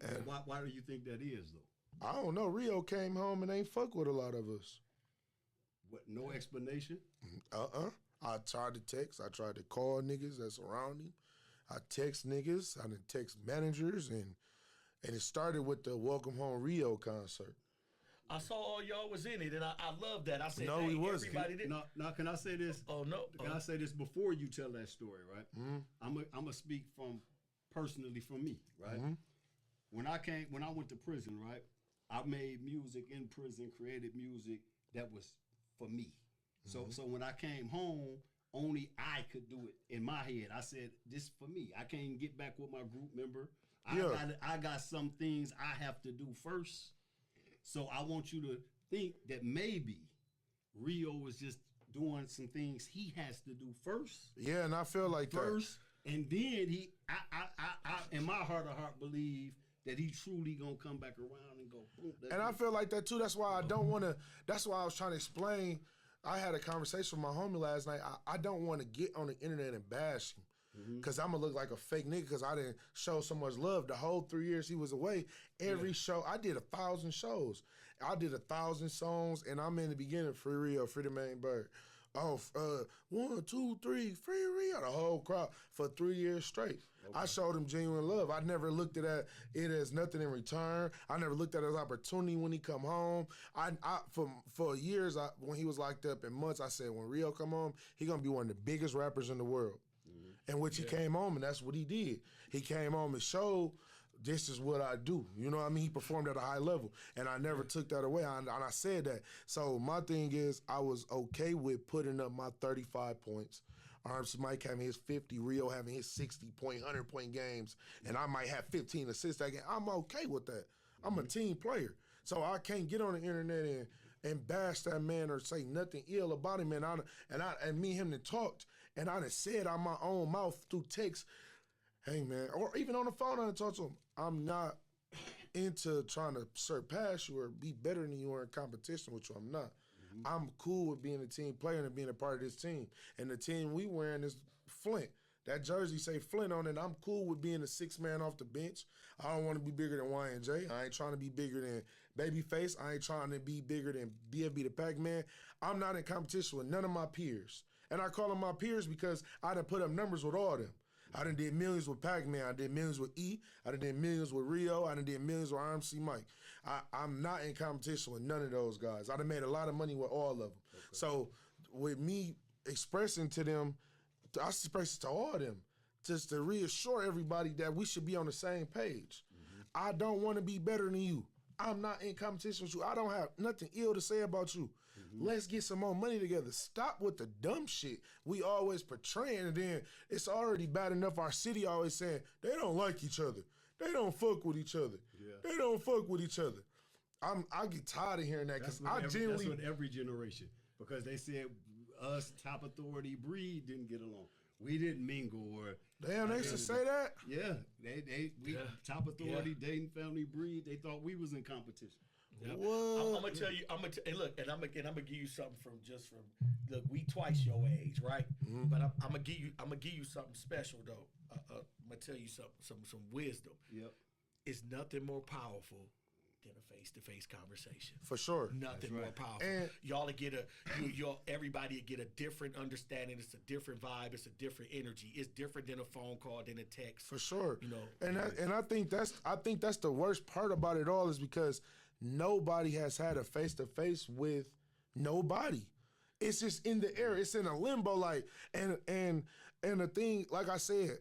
And why do you think that is, though? I don't know. Rio came home and ain't fuck with a lot of us. What? No explanation? I tried to text. I tried to call niggas that's around him. I text niggas. I done text managers, and it started with the Welcome Home Rio concert. I saw all y'all was in it, and I love that. I said, no, he wasn't. Everybody did. Now, can I say this? Oh, no. Can I say this before you tell that story, right? Mm-hmm. I'm going to speak personally from me, right? Mm-hmm. When I went to prison, right, I made music in prison, created music that was for me. Mm-hmm. So when I came home, only I could do it in my head. I said, this for me. I can't get back with my group member. I got some things I have to do first. So I want you to think that maybe Rio was just doing some things he has to do first. Yeah, and I feel like first, and then I in my heart of heart believe that he truly gonna come back around and go boom. And I feel like that too. That's why I don't want to. That's why I was trying to explain. I had a conversation with my homie last night. I don't want to get on the internet and bash him. Because I'm going to look like a fake nigga because I didn't show so much love. The whole 3 years he was away, every show, I did 1,000 shows. I did 1,000 songs, and I'm in the beginning, Free Rio, Free the Main Bird. 1, 2, 3, Free Rio, the whole crowd for 3 years straight. Okay. I showed him genuine love. I never looked at it as nothing in return. I never looked at it as opportunity when he come home. For years, when he was locked up in months, I said, when Rio come home, he going to be one of the biggest rappers in the world. In which he came home, and that's what he did. He came home and showed, this is what I do. You know what I mean? He performed at a high level, and I never took that away, and I said that. So my thing is, I was okay with putting up my 35 points. Arms Mike having his 50, Rio having his 60-point, 100-point games, and I might have 15 assists that game. I'm okay with that. I'm a team player. So I can't get on the internet and bash that man or say nothing ill about him. And me and him that talked, and I done said out my own mouth through text, hey man, or even on the phone I done talked to him, I'm not into trying to surpass you or be better than you or in competition with you. I'm not. I'm cool with being a team player and being a part of this team. And the team we wearing is Flint. That jersey say Flint on it. I'm cool with being a 6-man off the bench. I don't want to be bigger than Y&J. I ain't trying to be bigger than Babyface. I ain't trying to be bigger than BFB the Pac-Man. I'm not in competition with none of my peers. And I call them my peers because I done put up numbers with all of them. I done did millions with Pac-Man. I did millions with E. I done did millions with Rio. I done did millions with RMC Mike. I'm not in competition with none of those guys. I done made a lot of money with all of them. Okay. So with me expressing to them, I express it to all of them, just to reassure everybody that we should be on the same page. I don't want to be better than you. I'm not in competition with you. I don't have nothing ill to say about you. Let's get some more money together. Stop with the dumb shit we always portraying, and then it's already bad enough our city always saying they don't like each other. They don't fuck with each other. Yeah. They don't fuck with each other. I get tired of hearing that because that's with every generation, because they said us top authority breed didn't get along. We didn't mingle, or damn, they should say that. Yeah, we top authority Dayton family breed. They thought we was in competition. Yep. I'm gonna tell you. And look, and I'm gonna give you something from look. We twice your age, right? Mm-hmm. But I'm gonna give you something special though. I'm gonna tell you some wisdom. Yep. It's nothing more powerful than a face-to-face conversation. For sure. Nothing more powerful. And y'all everybody get a different understanding. It's a different vibe. It's a different energy. It's different than a phone call, than a text. For sure. You know. And I think that's the worst part about it all, is because nobody has had a face-to-face with nobody. It's just in the air. It's in a limbo. Like, and the thing, like I said,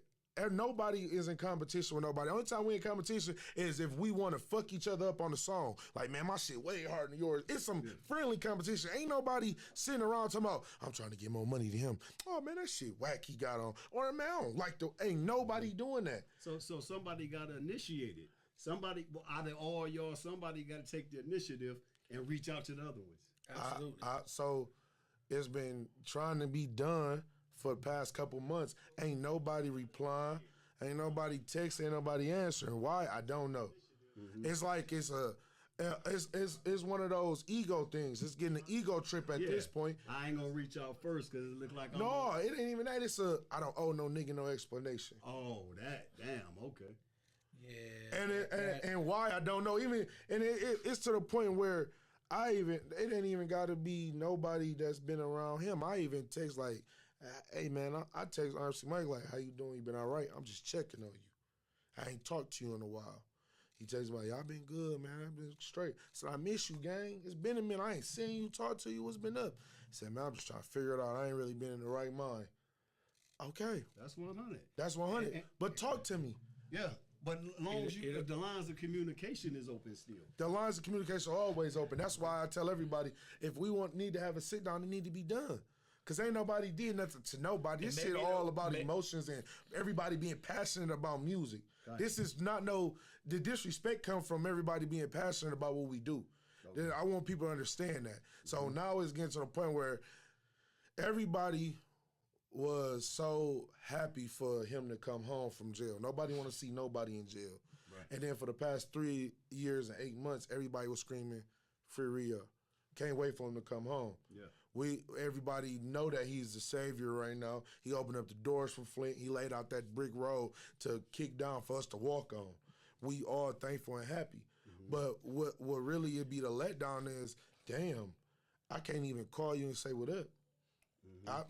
nobody is in competition with nobody. The only time we in competition is if we want to fuck each other up on the song. Like, man, my shit way harder than yours. It's some friendly competition. Ain't nobody sitting around talking about, I'm trying to get more money to him. Oh, man, that shit whack he got on. Or, man, I don't like ain't nobody doing that. So somebody got to initiate it. Somebody, out of all y'all, somebody got to take the initiative and reach out to the other ones. Absolutely. So it's been trying to be done for the past couple months. Ain't nobody replying. Ain't nobody texting. Ain't nobody answering. Why? I don't know. Mm-hmm. It's like it's one of those ego things. It's getting an ego trip at this point. I ain't gonna reach out first because it look like it ain't even that. It's I don't owe no nigga no explanation. Oh, that damn okay. Yeah. And why I don't know. Even it's to the point where it ain't even got to be nobody that's been around him. I even text like, hey, man, I text RMC Mike like, how you doing? You been all right? I'm just checking on you. I ain't talked to you in a while. He texts me like, y'all been good, man. I've been straight. So I miss you, gang. It's been a minute. I ain't seen you, talk to you. What's been up? He said, man, I'm just trying to figure it out. I ain't really been in the right mind. Okay. That's 100. That's 100. But talk to me. Yeah. But as long as the lines of communication is open still. The lines of communication are always open. That's why I tell everybody, if we need to have a sit down, it need to be done. Because ain't nobody did nothing to nobody. This shit all about emotions and everybody being passionate about music. Gotcha. This is not the disrespect comes from everybody being passionate about what we do. Okay. I want people to understand that. So now it's getting to the point where everybody was so happy for him to come home from jail. Nobody want to see nobody in jail. Right. And then for the past 3 years and 8 months, everybody was screaming, free Rio. Can't wait for him to come home. Yeah. Everybody know that he's the savior right now. He opened up the doors for Flint. He laid out that brick road to kick down for us to walk on. We all thankful and happy. Mm-hmm. But what really it'd be the letdown is, damn, I can't even call you and say what up.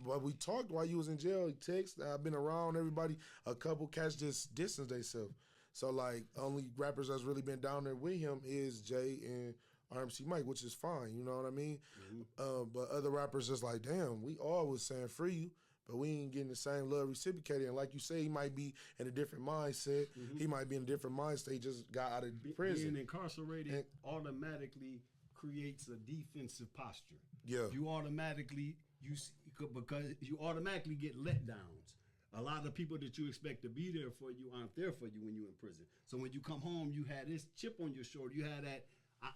But we talked while you was in jail. He texted. I've been around everybody. A couple cats just distance themselves. So like only rappers that's really been down there with him is Jay and RMC Mike, which is fine. You know what I mean? Mm-hmm. But other rappers just like, damn, we all was saying free you, but we ain't getting the same love reciprocated. And like you say, he might be in a different mindset. Mm-hmm. He might be in a different mindset. He just got out of prison. Being incarcerated automatically creates a defensive posture. Yeah. You automatically because you automatically get letdowns. A lot of people that you expect to be there for you aren't there for you when you're in prison. So when you come home, you had this chip on your shoulder. You had that,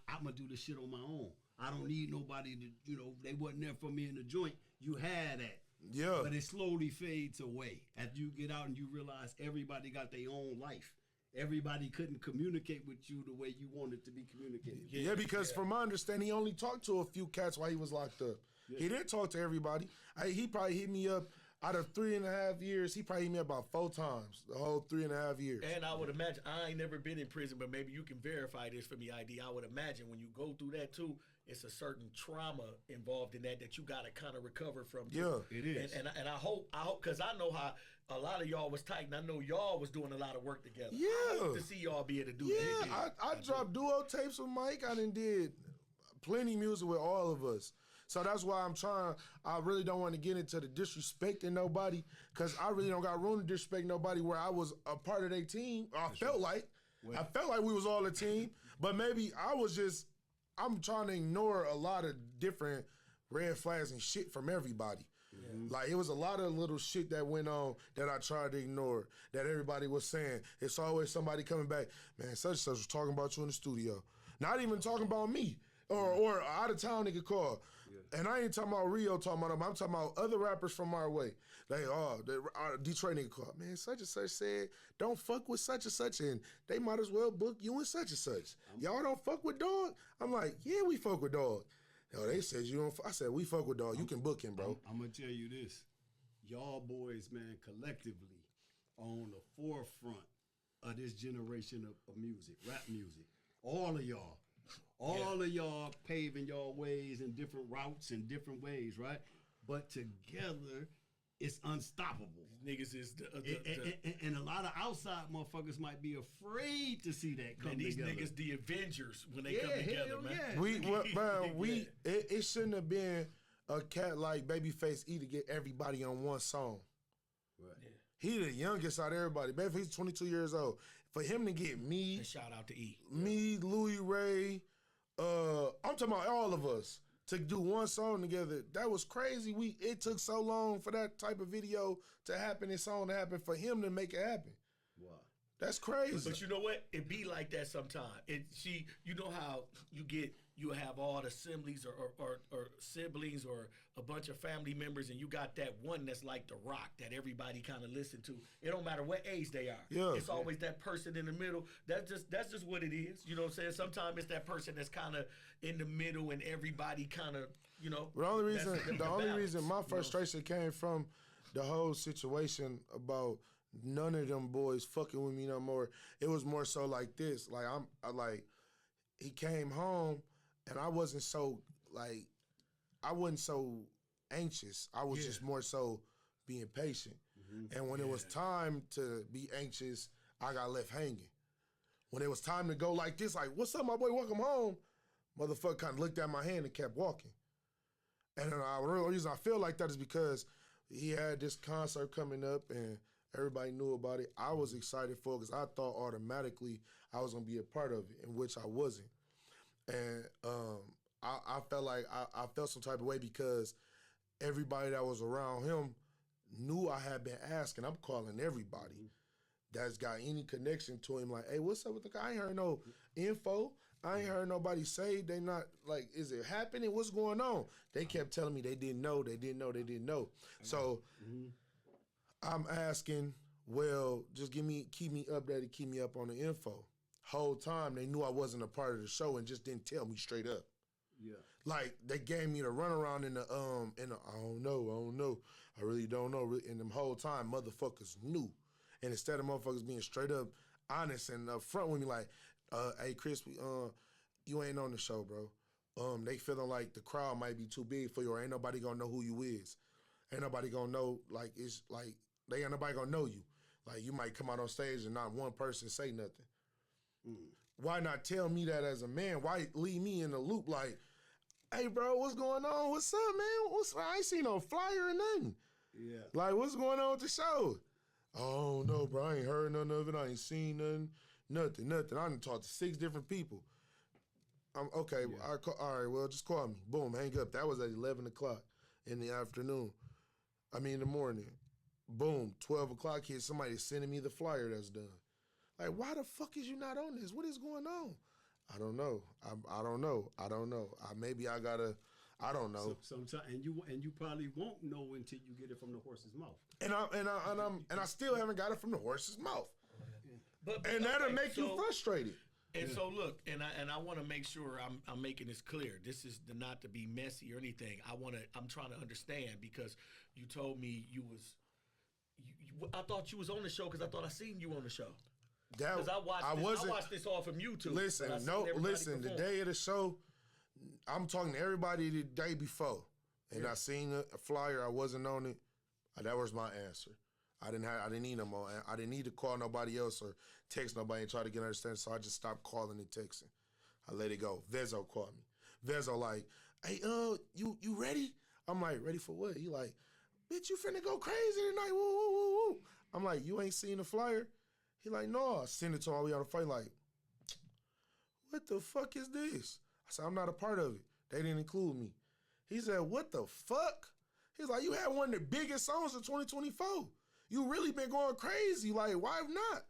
I'm going to do this shit on my own. I don't need nobody to, they wasn't there for me in the joint. You had that. Yeah. But it slowly fades away. After you get out and you realize everybody got their own life. everybody couldn't communicate with you the way you wanted to be communicated. Yeah, because from my understanding, he only talked to a few cats while he was locked up. Yeah. He didn't talk to everybody. He probably hit me up. Out of 3.5 years, he probably hit me up about 4 times the whole 3.5 years. And I would imagine, I ain't never been in prison, but maybe you can verify this for me, ID. I would imagine when you go through that too, it's a certain trauma involved in that you got to kind of recover from. Too. Yeah, it is. And I hope, because I know how a lot of y'all was tight, and I know y'all was doing a lot of work together. Yeah. I hope to see y'all be able to do that. Yeah, I dropped duo tapes with Mike. I done did plenty of music with all of us. So that's why I really don't want to get into the disrespecting nobody, because I really don't got room to disrespect nobody where I was a part of their team. I felt like we was all a team, but maybe I'm trying to ignore a lot of different red flags and shit from everybody. Mm-hmm. Like, it was a lot of little shit that went on that I tried to ignore, that everybody was saying. It's always somebody coming back, man, such and such was talking about you in the studio. Not even talking about me. Or out of town nigga call. Yeah. And I ain't talking about Rio talking about them. I'm talking about other rappers from our way. The Detroit nigga call. Man, such and such said, don't fuck with such and such, and they might as well book you and such and such. Y'all don't fuck with Dog? I'm like, yeah, we fuck with Dog. Yo, they said you don't. I said, we fuck with Dog. You can book him, bro. I'm going to tell you this. Y'all boys, man, collectively on the forefront of this generation of music, rap music. All of y'all. All of y'all paving y'all ways in different routes and different ways, right? But together, it's unstoppable. Niggas is and a lot of outside motherfuckers might be afraid to see that come together. These niggas the Avengers when they come together, man. Yeah. It shouldn't have been a cat like Babyface E to get everybody on one song. Right. Yeah. He the youngest out of everybody. Babyface 22 years old. For him to get me, and shout out to E, me, Louis Ray, I'm talking about all of us to do one song together. That was crazy. It took so long for that type of video to happen, and song to happen, for him to make it happen. Wow. That's crazy. But you know what? It be like that sometimes. You know how you have all the assemblies or siblings or a bunch of family members, and you got that one that's like the rock that everybody kind of listen to. It don't matter what age they are. Yeah. It's always that person in the middle. That's just what it is. You know what I'm saying? Sometimes it's that person that's kind of in the middle, and everybody kind of, you know. The only reason my frustration came from the whole situation about none of them boys fucking with me no more. It was more so like this. Like, he came home, and I wasn't so anxious. I was just more so being patient. Mm-hmm. And when it was time to be anxious, I got left hanging. When it was time to go like this, like, what's up, my boy, welcome home, motherfucker kind of looked at my hand and kept walking. And the real reason I feel like that is because he had this concert coming up, and everybody knew about it. I was excited for it because I thought automatically I was going to be a part of it, in which I wasn't. And I felt like I felt some type of way because everybody that was around him knew I had been asking. I'm calling everybody that's got any connection to him, like, hey, what's up with the guy? I ain't heard no info. I ain't heard nobody say they not, like, is it happening? What's going on? They kept telling me they didn't know. So I'm asking, well, just keep me updated, keep me up on the info. Whole time they knew I wasn't a part of the show and just didn't tell me straight up. Yeah. Like, they gave me the runaround in the I don't know. I really don't know. And them whole time motherfuckers knew. And instead of motherfuckers being straight up honest and up front with me, like, hey, Chris, you ain't on the show, bro. They feeling like the crowd might be too big for you, or ain't nobody gonna know who you is. Ain't nobody gonna know, like, it's like, they ain't nobody gonna know you. Like, you might come out on stage and not one person say nothing. Why not tell me that as a man? Why leave me in the loop like, hey, bro, what's going on? What's up, man? I ain't seen no flyer or nothing. Yeah. Like, what's going on with the show? Oh, no, bro, I ain't heard none of it. I ain't seen nothing. I done talked to 6 different people. I'm okay. Yeah. All right, well, just call me. Boom, hang up. That was at 11 o'clock in the afternoon. In the morning. Boom, 12 o'clock hit. Somebody sending me the flyer that's done. Like, why the fuck is you not on this? What is going on? I don't know. I don't know. Maybe I gotta. I don't know. Sometimes, and you probably won't know until you get it from the horse's mouth. And I still haven't got it from the horse's mouth. and that'll make you frustrated. And so look, and I want to make sure I'm making this clear. This is not to be messy or anything. I'm trying to understand because you told me I thought you was on the show because I thought I seen you on the show. Because I watched this all from YouTube. Listen, the day of the show, I'm talking to everybody the day before, and I seen a flyer. I wasn't on it. That was my answer. I didn't need no more. I didn't need to call nobody else or text nobody and try to get understanding. So I just stopped calling and texting. I let it go. Vezo called me. Vezo like, hey, you ready? I'm like, ready for what? He like, bitch, you finna go crazy tonight. Woo, woo, woo, woo. I'm like, you ain't seen the flyer? He like, no. I sent it to him. We on the fight like, what the fuck is this? I said, I'm not a part of it. They didn't include me. He said, what the fuck? He's like, you had one of the biggest songs of 2024. You really been going crazy. Like, why not?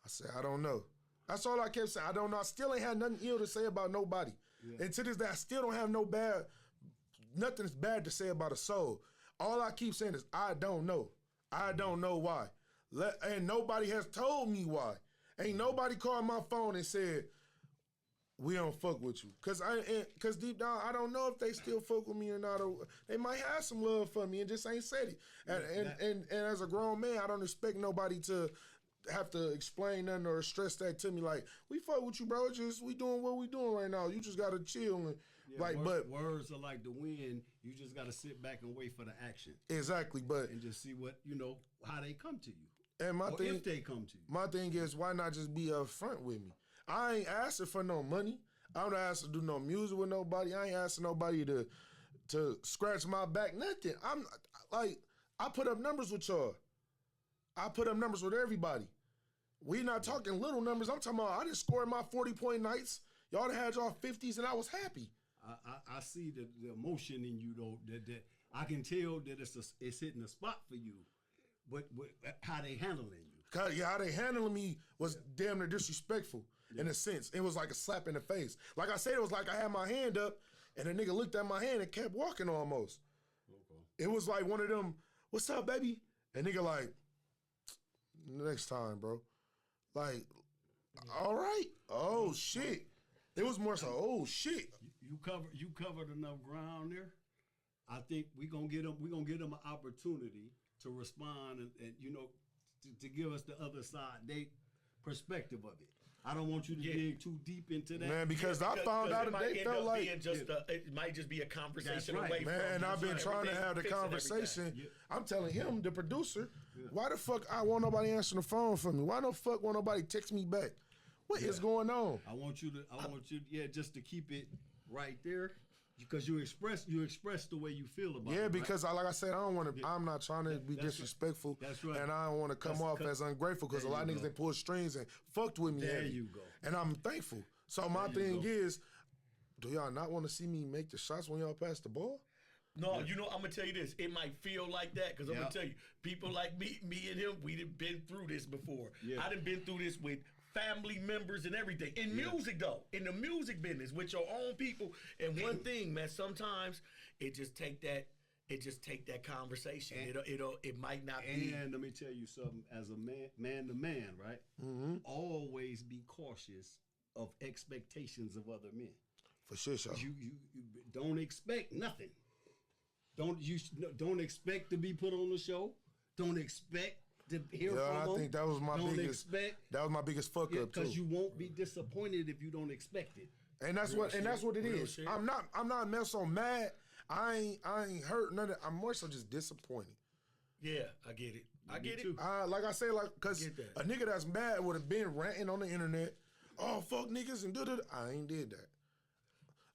I said, I don't know. That's all I kept saying. I don't know. I still ain't had nothing ill to say about nobody. Yeah. And to this day, I still don't have nothing bad to say about a soul. All I keep saying is, I don't know. I don't know why. And nobody has told me why. Ain't nobody called my phone and said, we don't fuck with you. Cause deep down, I don't know if they still fuck with me or not. Or they might have some love for me and just ain't said it. And as a grown man, I don't expect nobody to have to explain nothing or stress that to me. Like, we fuck with you, bro. Just we doing what we doing right now. You just gotta chill and words are like the wind. You just gotta sit back and wait for the action. Exactly, and just see what how they come to you. And if they come to you. My thing is, why not just be upfront with me? I ain't asking for no money. I don't ask to do no music with nobody. I ain't asking nobody to scratch my back. Nothing. I'm like, I put up numbers with y'all. I put up numbers with everybody. We not talking little numbers. I'm talking about I just scored my 40-point nights. Y'all done had y'all 50s, and I was happy. I see the emotion in you though. That I can tell that it's hitting a spot for you. But how they handling you? How they handling me was damn near disrespectful. In a sense, it was like a slap in the face. Like I said, it was like I had my hand up, and the nigga looked at my hand and kept walking almost. Okay. It was like one of them, what's up, baby? And nigga like, next time, bro. Like, all right. Oh, shit. It was more so, oh, shit. You covered enough ground there. I think we're gonna get them an opportunity to respond and to give us the other side, they perspective of it. I don't want you to dig too deep into that. Man, because I found out that they felt like it might just be a conversation away from. Man, I've been trying to have the conversation. I'm telling him, the producer, why the fuck I want nobody answering the phone for me? Why the fuck won't nobody text me back? What is going on? I want you just to keep it right there. Because you express the way you feel about it. Yeah, because like I said, I'm not trying to be disrespectful. That's right. And I don't want to come off as ungrateful because a lot of niggas, they pulled strings and fucked with me. There you go. And I'm thankful. So my thing is, do y'all not want to see me make the shots when y'all pass the ball? No, I'm going to tell you this. It might feel like that because I'm going to tell you, people like me and him, we done been through this before. Yeah. I done been through this with family members and everything. In music though, in the music business with your own people. And one thing, man, sometimes it just take that conversation. It might not be. And let me tell you something, as a man to man, right? Mm-hmm. Always be cautious of expectations of other men. For sure. You don't expect nothing. Don't expect to be put on the show. Don't expect to hear from them. I think that was my biggest fuck up too. Because you won't be disappointed if you don't expect it. And that's what it is. Shit. I'm not so mad. I ain't hurt none of it. I'm more so just disappointed. Yeah, I get it. I get it. Like I say, cause a nigga that's mad would have been ranting on the internet. Oh, fuck niggas and da-da-da. I ain't did that.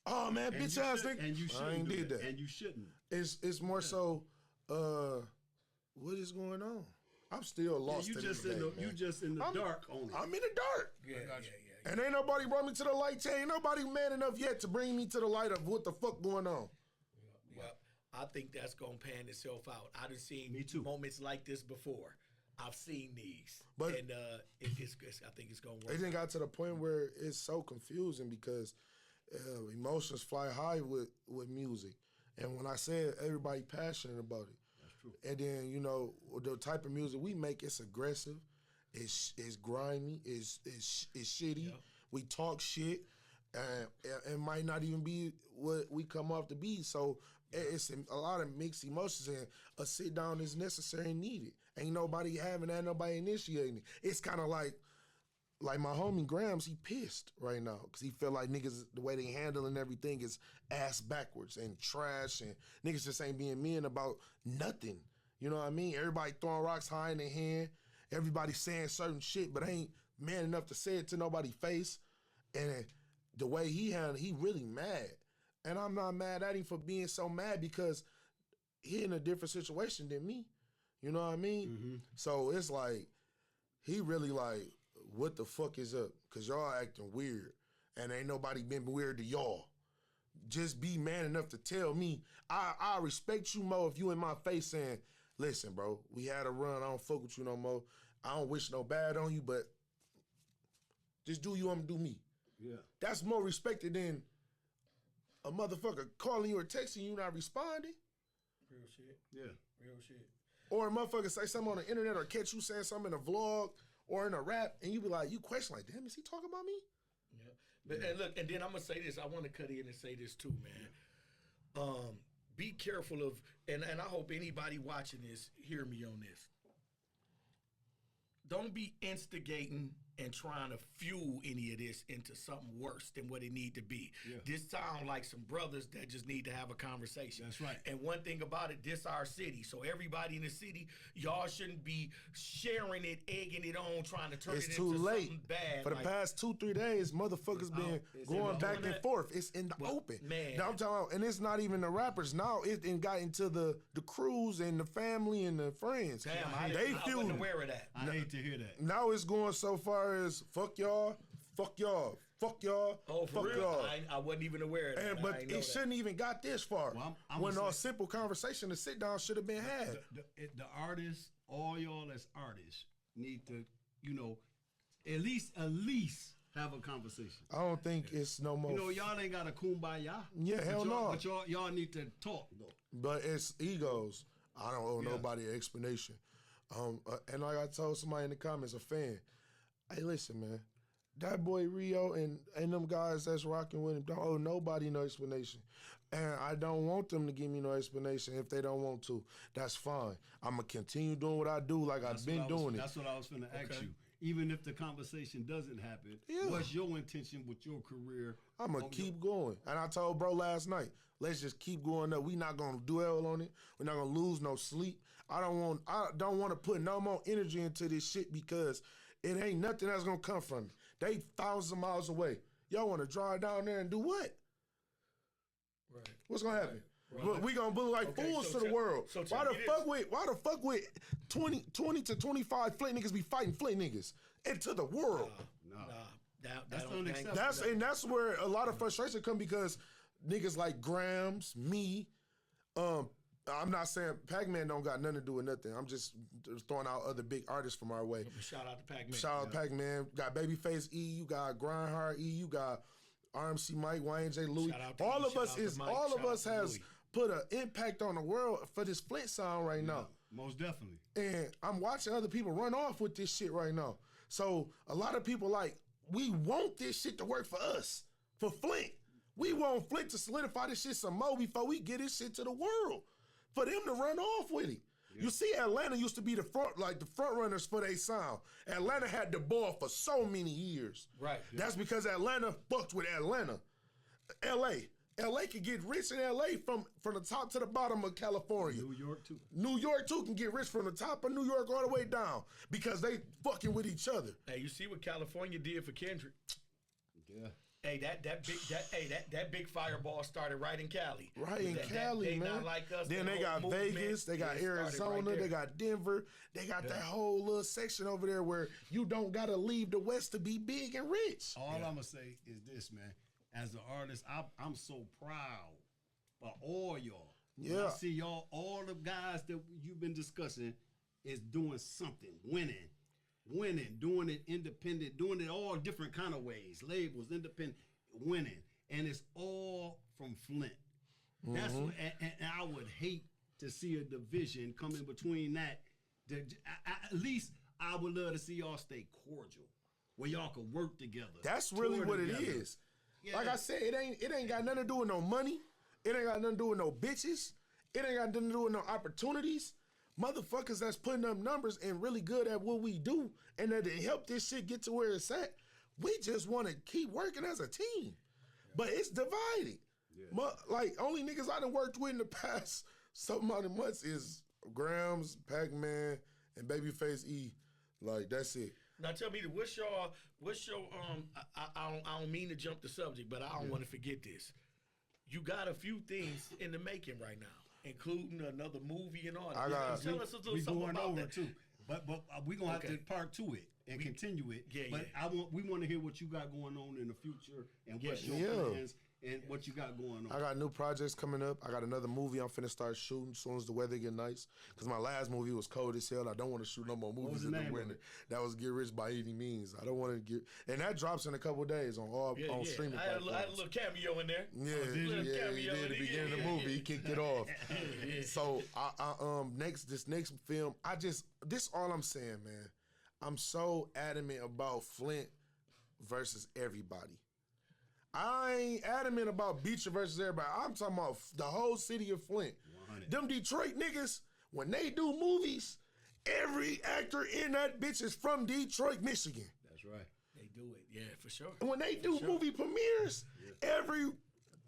Oh man, bitch ass nigga. And you shouldn't. I ain't did that. And you shouldn't. It's more so. What is going on? I'm still lost. You just in the dark on it. I'm in the dark. Yeah. And ain't nobody brought me to the light. Ain't nobody man enough yet to bring me to the light of what the fuck going on. Well, I think that's gonna pan itself out. I done seen moments like this before. I've seen these, and I think it's gonna work. It didn't got to the point where it's so confusing because emotions fly high with music, and when I said everybody passionate about it. And then, the type of music we make, it's aggressive. It's grimy. It's shitty. Yep. We talk shit, and it might not even be what we come off to be. So it's a lot of mixed emotions, and a sit down is necessary and needed. Ain't nobody having that, nobody initiating it. It's kind of like my homie Grams, he pissed right now because he feel like niggas, the way they handling everything is ass backwards and trash, and niggas just ain't being men about nothing. You know what I mean? Everybody throwing rocks high in their hand. Everybody saying certain shit, but ain't man enough to say it to nobody's face. And the way he handled, he really mad. And I'm not mad at him for being so mad because he in a different situation than me. You know what I mean? Mm-hmm. So it's like, he really like, what the fuck is up? Because y'all acting weird. And ain't nobody been weird to y'all. Just be man enough to tell me, I respect you more if you in my face saying, listen, bro, we had a run. I don't fuck with you no more. I don't wish no bad on you, but just do you, I'm gonna do me. Yeah. That's more respected than a motherfucker calling you or texting you not responding. Real shit. Yeah. Real shit. Or a motherfucker say something on the internet or catch you saying something in a vlog or in a rap, and you be like, you question like, damn, is he talking about me? Yeah. But and look, and then I'm gonna say this. I want to cut in and say this too, man. Be careful of, and I hope anybody watching this hear me on this. Don't be instigating and trying to fuel any of this into something worse than what it need to be. Yeah. This sound like some brothers that just need to have a conversation. That's right. And one thing about it, this our city. So everybody in the city, y'all shouldn't be sharing it, egging it on, trying to turn it into something bad. For the past 2-3 days, motherfuckers been going back and forth. It's in the open. Man. Now I'm talking about, and it's not even the rappers. Now it got into the crews and the family and the friends. Damn, I wasn't aware of that. I hate to hear that. Now it's going so far as fuck y'all, fuck y'all, fuck y'all, oh, for fuck real? y'all. I wasn't even aware of that. But it shouldn't even got this far. Well, when a simple conversation, the sit down should have been had. The artists, all y'all as artists, need to, at least have a conversation. I don't think it's no more. Y'all ain't got a kumbaya. Yeah, hell no. But y'all need to talk though. But it's egos. I don't owe nobody an explanation. And like I told somebody in the comments, a fan, hey, listen, man, that boy Rio and them guys that's rocking with him don't owe nobody no explanation. And I don't want them to give me no explanation if they don't want to. That's fine. I'm going to continue doing what I do like I've been doing it. That's what I was going to ask you. Even if the conversation doesn't happen, what's your intention with your career? I'm going to keep going. And I told bro last night, let's just keep going up. We not going to dwell on it. We're not going to lose no sleep. I don't want to put no more energy into this shit because it ain't nothing that's going to come from it. They thousands of miles away. Y'all want to drive down there and do what? Right. What's going to happen? Right. We going to look like fools to the world. So why the fuck with 20 to 25 Flint niggas be fighting Flint niggas into the world? Nah. That's unacceptable. That's where a lot of frustration come because niggas like Grams, me, I'm not saying Pac-Man don't got nothing to do with nothing. I'm just throwing out other big artists from our way. Shout out to Pac-Man. Shout out to Pac-Man. Got Babyface E. You got Grindhard E. You got RMC Mike, YNJ Louis. All of us has put an impact on the world for this Flint sound right now. Most definitely. And I'm watching other people run off with this shit right now. So a lot of people we want this shit to work for us, for Flint. We want Flint to solidify this shit some more before we get this shit to the world. For them to run off with it. Yeah. You see, Atlanta used to be the front runners for their sound. Atlanta had the ball for so many years. Right. That's because Atlanta fucked with Atlanta. LA can get rich in LA from the top to the bottom of California. New York too can get rich from the top of New York all the way down because they fucking with each other. Hey, you see what California did for Kendrick? Yeah. Hey, that big fireball started right in Cali. Right in Cali, man. Not like us. Then they got Vegas, they got Arizona, they got Denver, they got that whole little section over there where you don't gotta leave the West to be big and rich. All I'm gonna say is this, man. As an artist, I'm so proud by all y'all. Yeah. I see y'all, all the guys that you've been discussing is doing something, winning, doing it independent, doing it all different kind of ways, labels, independent, winning, and it's all from Flint. Mm-hmm. That's what, and I would hate to see a division come in between that. At least I would love to see y'all stay cordial, where y'all can work together. That's really what it is. Yeah. Like I said, it ain't got nothing to do with no money. It ain't got nothing to do with no bitches. It ain't got nothing to do with no opportunities. Motherfuckers that's putting up numbers and really good at what we do and that they help this shit get to where it's at. We just want to keep working as a team. But it's divided. Yeah. Like, only niggas I done worked with in the past so many months is Grams, Pac-Man, and Babyface E. Like, that's it. Now tell me, what's your I don't mean to jump the subject, but I don't want to forget this. You got a few things in the making right now, including another movie and all that. Tell us a little something about that too. But we're gonna have to part to it and continue it. Yeah, but we want to hear what you got going on in the future and what's your plans and what you got going on. I got new projects coming up. I got another movie I'm finna start shooting as soon as the weather get nice. Because my last movie was cold as hell. I don't want to shoot no more movies in the winter. That was Get Rich by Any Means. I don't want to get... And that drops in a couple days on streaming platforms. I had a little cameo in there. Yeah, he did at the beginning of the movie. He kicked it off. So, this next film, this all I'm saying, man. I'm so adamant about Flint versus everybody. I ain't adamant about Beecher versus everybody. I'm talking about the whole city of Flint. 100. Them Detroit niggas, when they do movies, every actor in that bitch is from Detroit, Michigan. That's right. They do it, yeah, for sure. And when they do movie premieres, every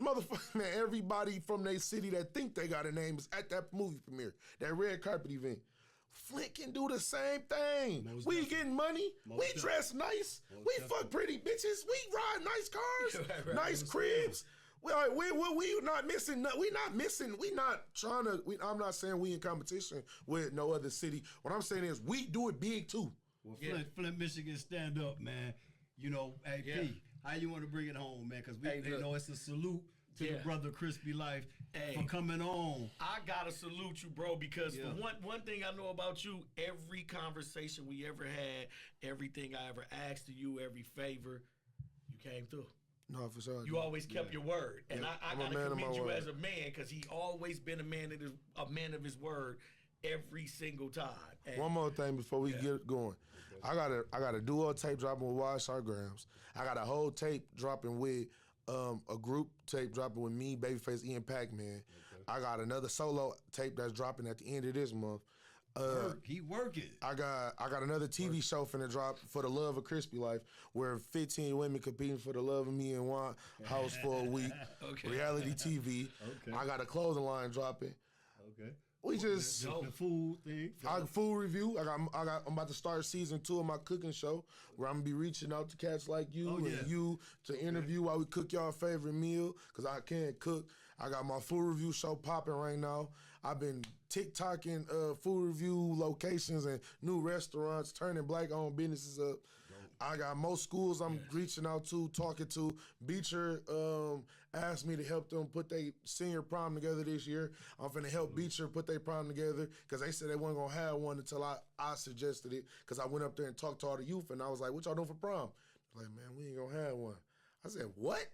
motherfucker, man, everybody from their city that think they got a name is at that movie premiere, that red carpet event. Flint can do the same thing. We getting money. We dress nice. We fuck pretty bitches. We ride nice cars, nice cribs. We not missing. We not missing. We not trying to. I'm not saying we in competition with no other city. What I'm saying is we do it big too. Well, Flint, Michigan, stand up, man. You know, AP, how you want to bring it home, man? Because we know it's a salute to the brother KrispyLife for coming on. I gotta salute you, bro, because for one thing I know about you, every conversation we ever had, everything I ever asked of you, every favor, you came through. No, for sure. You always kept your word, and I gotta commend you as a man because he always been a man of his word every single time. And one more thing before we get going, I got a duo tape dropping with Wild Shark Grams. I got a whole tape dropping with. A group tape dropping with me, Babyface, E, and Pac-Man. Okay. I got another solo tape that's dropping at the end of this month. Keep working. I got another TV show finna drop for the love of KrispyLife, where 15 women competing for the love of me in one house for a week. Reality TV. Okay. I got a clothing line dropping. Okay. We just the food thing. Food review. I'm about to start season 2 of my cooking show, where I'm gonna be reaching out to cats like you and you to interview while we cook y'all favorite meal, cause I can't cook. I got my food review show popping right now. I've been TikToking food review locations and new restaurants, turning black-owned businesses up. I got most schools I'm reaching out to, talking to. Beecher asked me to help them put their senior prom together this year. I'm finna help Beecher put their prom together because they said they weren't gonna have one until I suggested it, because I went up there and talked to all the youth and I was like, what y'all doing for prom? Like, man, we ain't gonna have one. I said, what?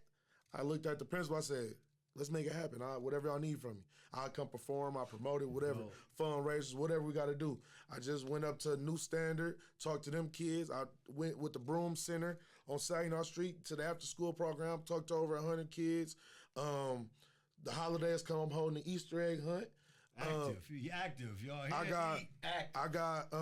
I looked at the principal, I said, let's make it happen. Whatever y'all need from me. I'll come perform, I'll promote it, whatever. Fundraisers, whatever we got to do. I just went up to New Standard, talked to them kids. I went with the Broom Center on Saginaw Street to the after-school program, talked to over 100 kids. The holidays come, I'm holding the Easter egg hunt. Active, y'all. I got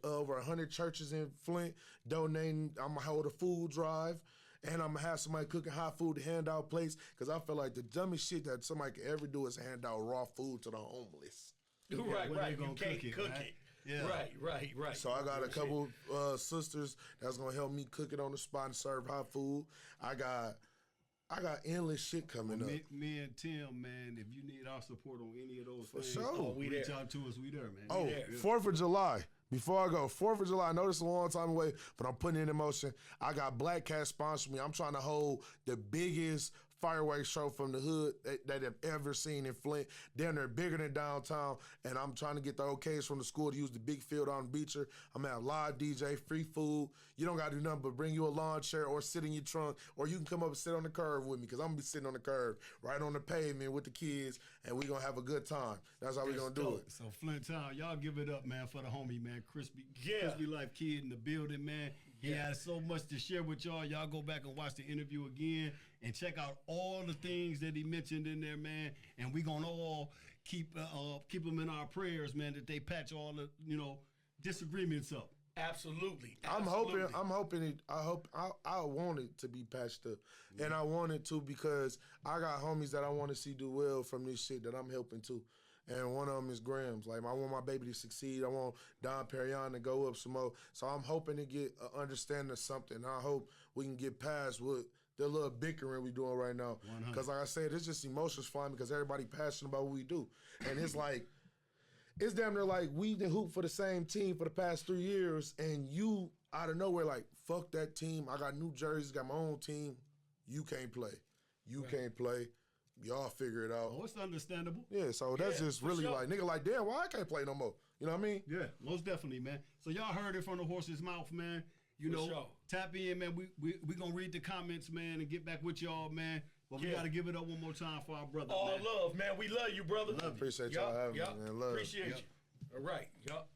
over 100 churches in Flint donating. I'm gonna hold a food drive. And I'm gonna have somebody cooking hot food to hand out plates, because I feel like the dumbest shit that somebody could ever do is hand out raw food to the homeless. Right. You can't cook it. Yeah. Right. So I got a couple sisters that's gonna help me cook it on the spot and serve hot food. I got endless shit coming up. Me and Tim, man, if you need our support on any of those things, we reach out to us. We there, man. 4th of July. Before I go, 4th of July, I know this is a long time away, but I'm putting it in motion. I got Black Cat sponsoring me. I'm trying to hold the biggest fireworks show from the hood that they've ever seen in Flint. Damn, they're bigger than downtown, and I'm trying to get the okays from the school to use the big field on the Beecher. I'm gonna have live DJ, free food. You don't gotta do nothing but bring you a lawn chair or sit in your trunk, or you can come up and sit on the curb with me, because I'm gonna be sitting on the curb right on the pavement with the kids, and we're gonna have a good time. That's how we're gonna do it. So Flint Town, y'all give it up, man, for the homie, man. KrispyLife Kid in the building, man. He has so much to share with y'all. Y'all go back and watch the interview again and check out all the things that he mentioned in there, man. And we gonna all keep them in our prayers, man, that they patch all the disagreements up. Absolutely. I want it to be patched up. And I want it to, because I got homies that I want to see do well from this shit that I'm helping too. And one of them is Grams. Like, I want my baby to succeed. I want Don Perignon to go up some more. So I'm hoping to get an understanding of something. I hope we can get past what the little bickering we doing right now. Because like I said, it's just emotions flying because everybody passionate about what we do. And it's like, it's damn near like we done hoop for the same team for the past 3 years, and you out of nowhere like, fuck that team. I got new jerseys, got my own team. You can't play. You can't play. Y'all figure it out. Oh, it's understandable. Yeah, so that's just really like, nigga, like, damn, why I can't play no more? You know what I mean? Yeah, most definitely, man. So y'all heard it from the horse's mouth, man. Tap in, man. We gonna read the comments, man, and get back with y'all, man. But we gotta give it up one more time for our brother. All love, man. We love you, brother. Appreciate y'all having me, man. Love. Appreciate you. All right. Yup.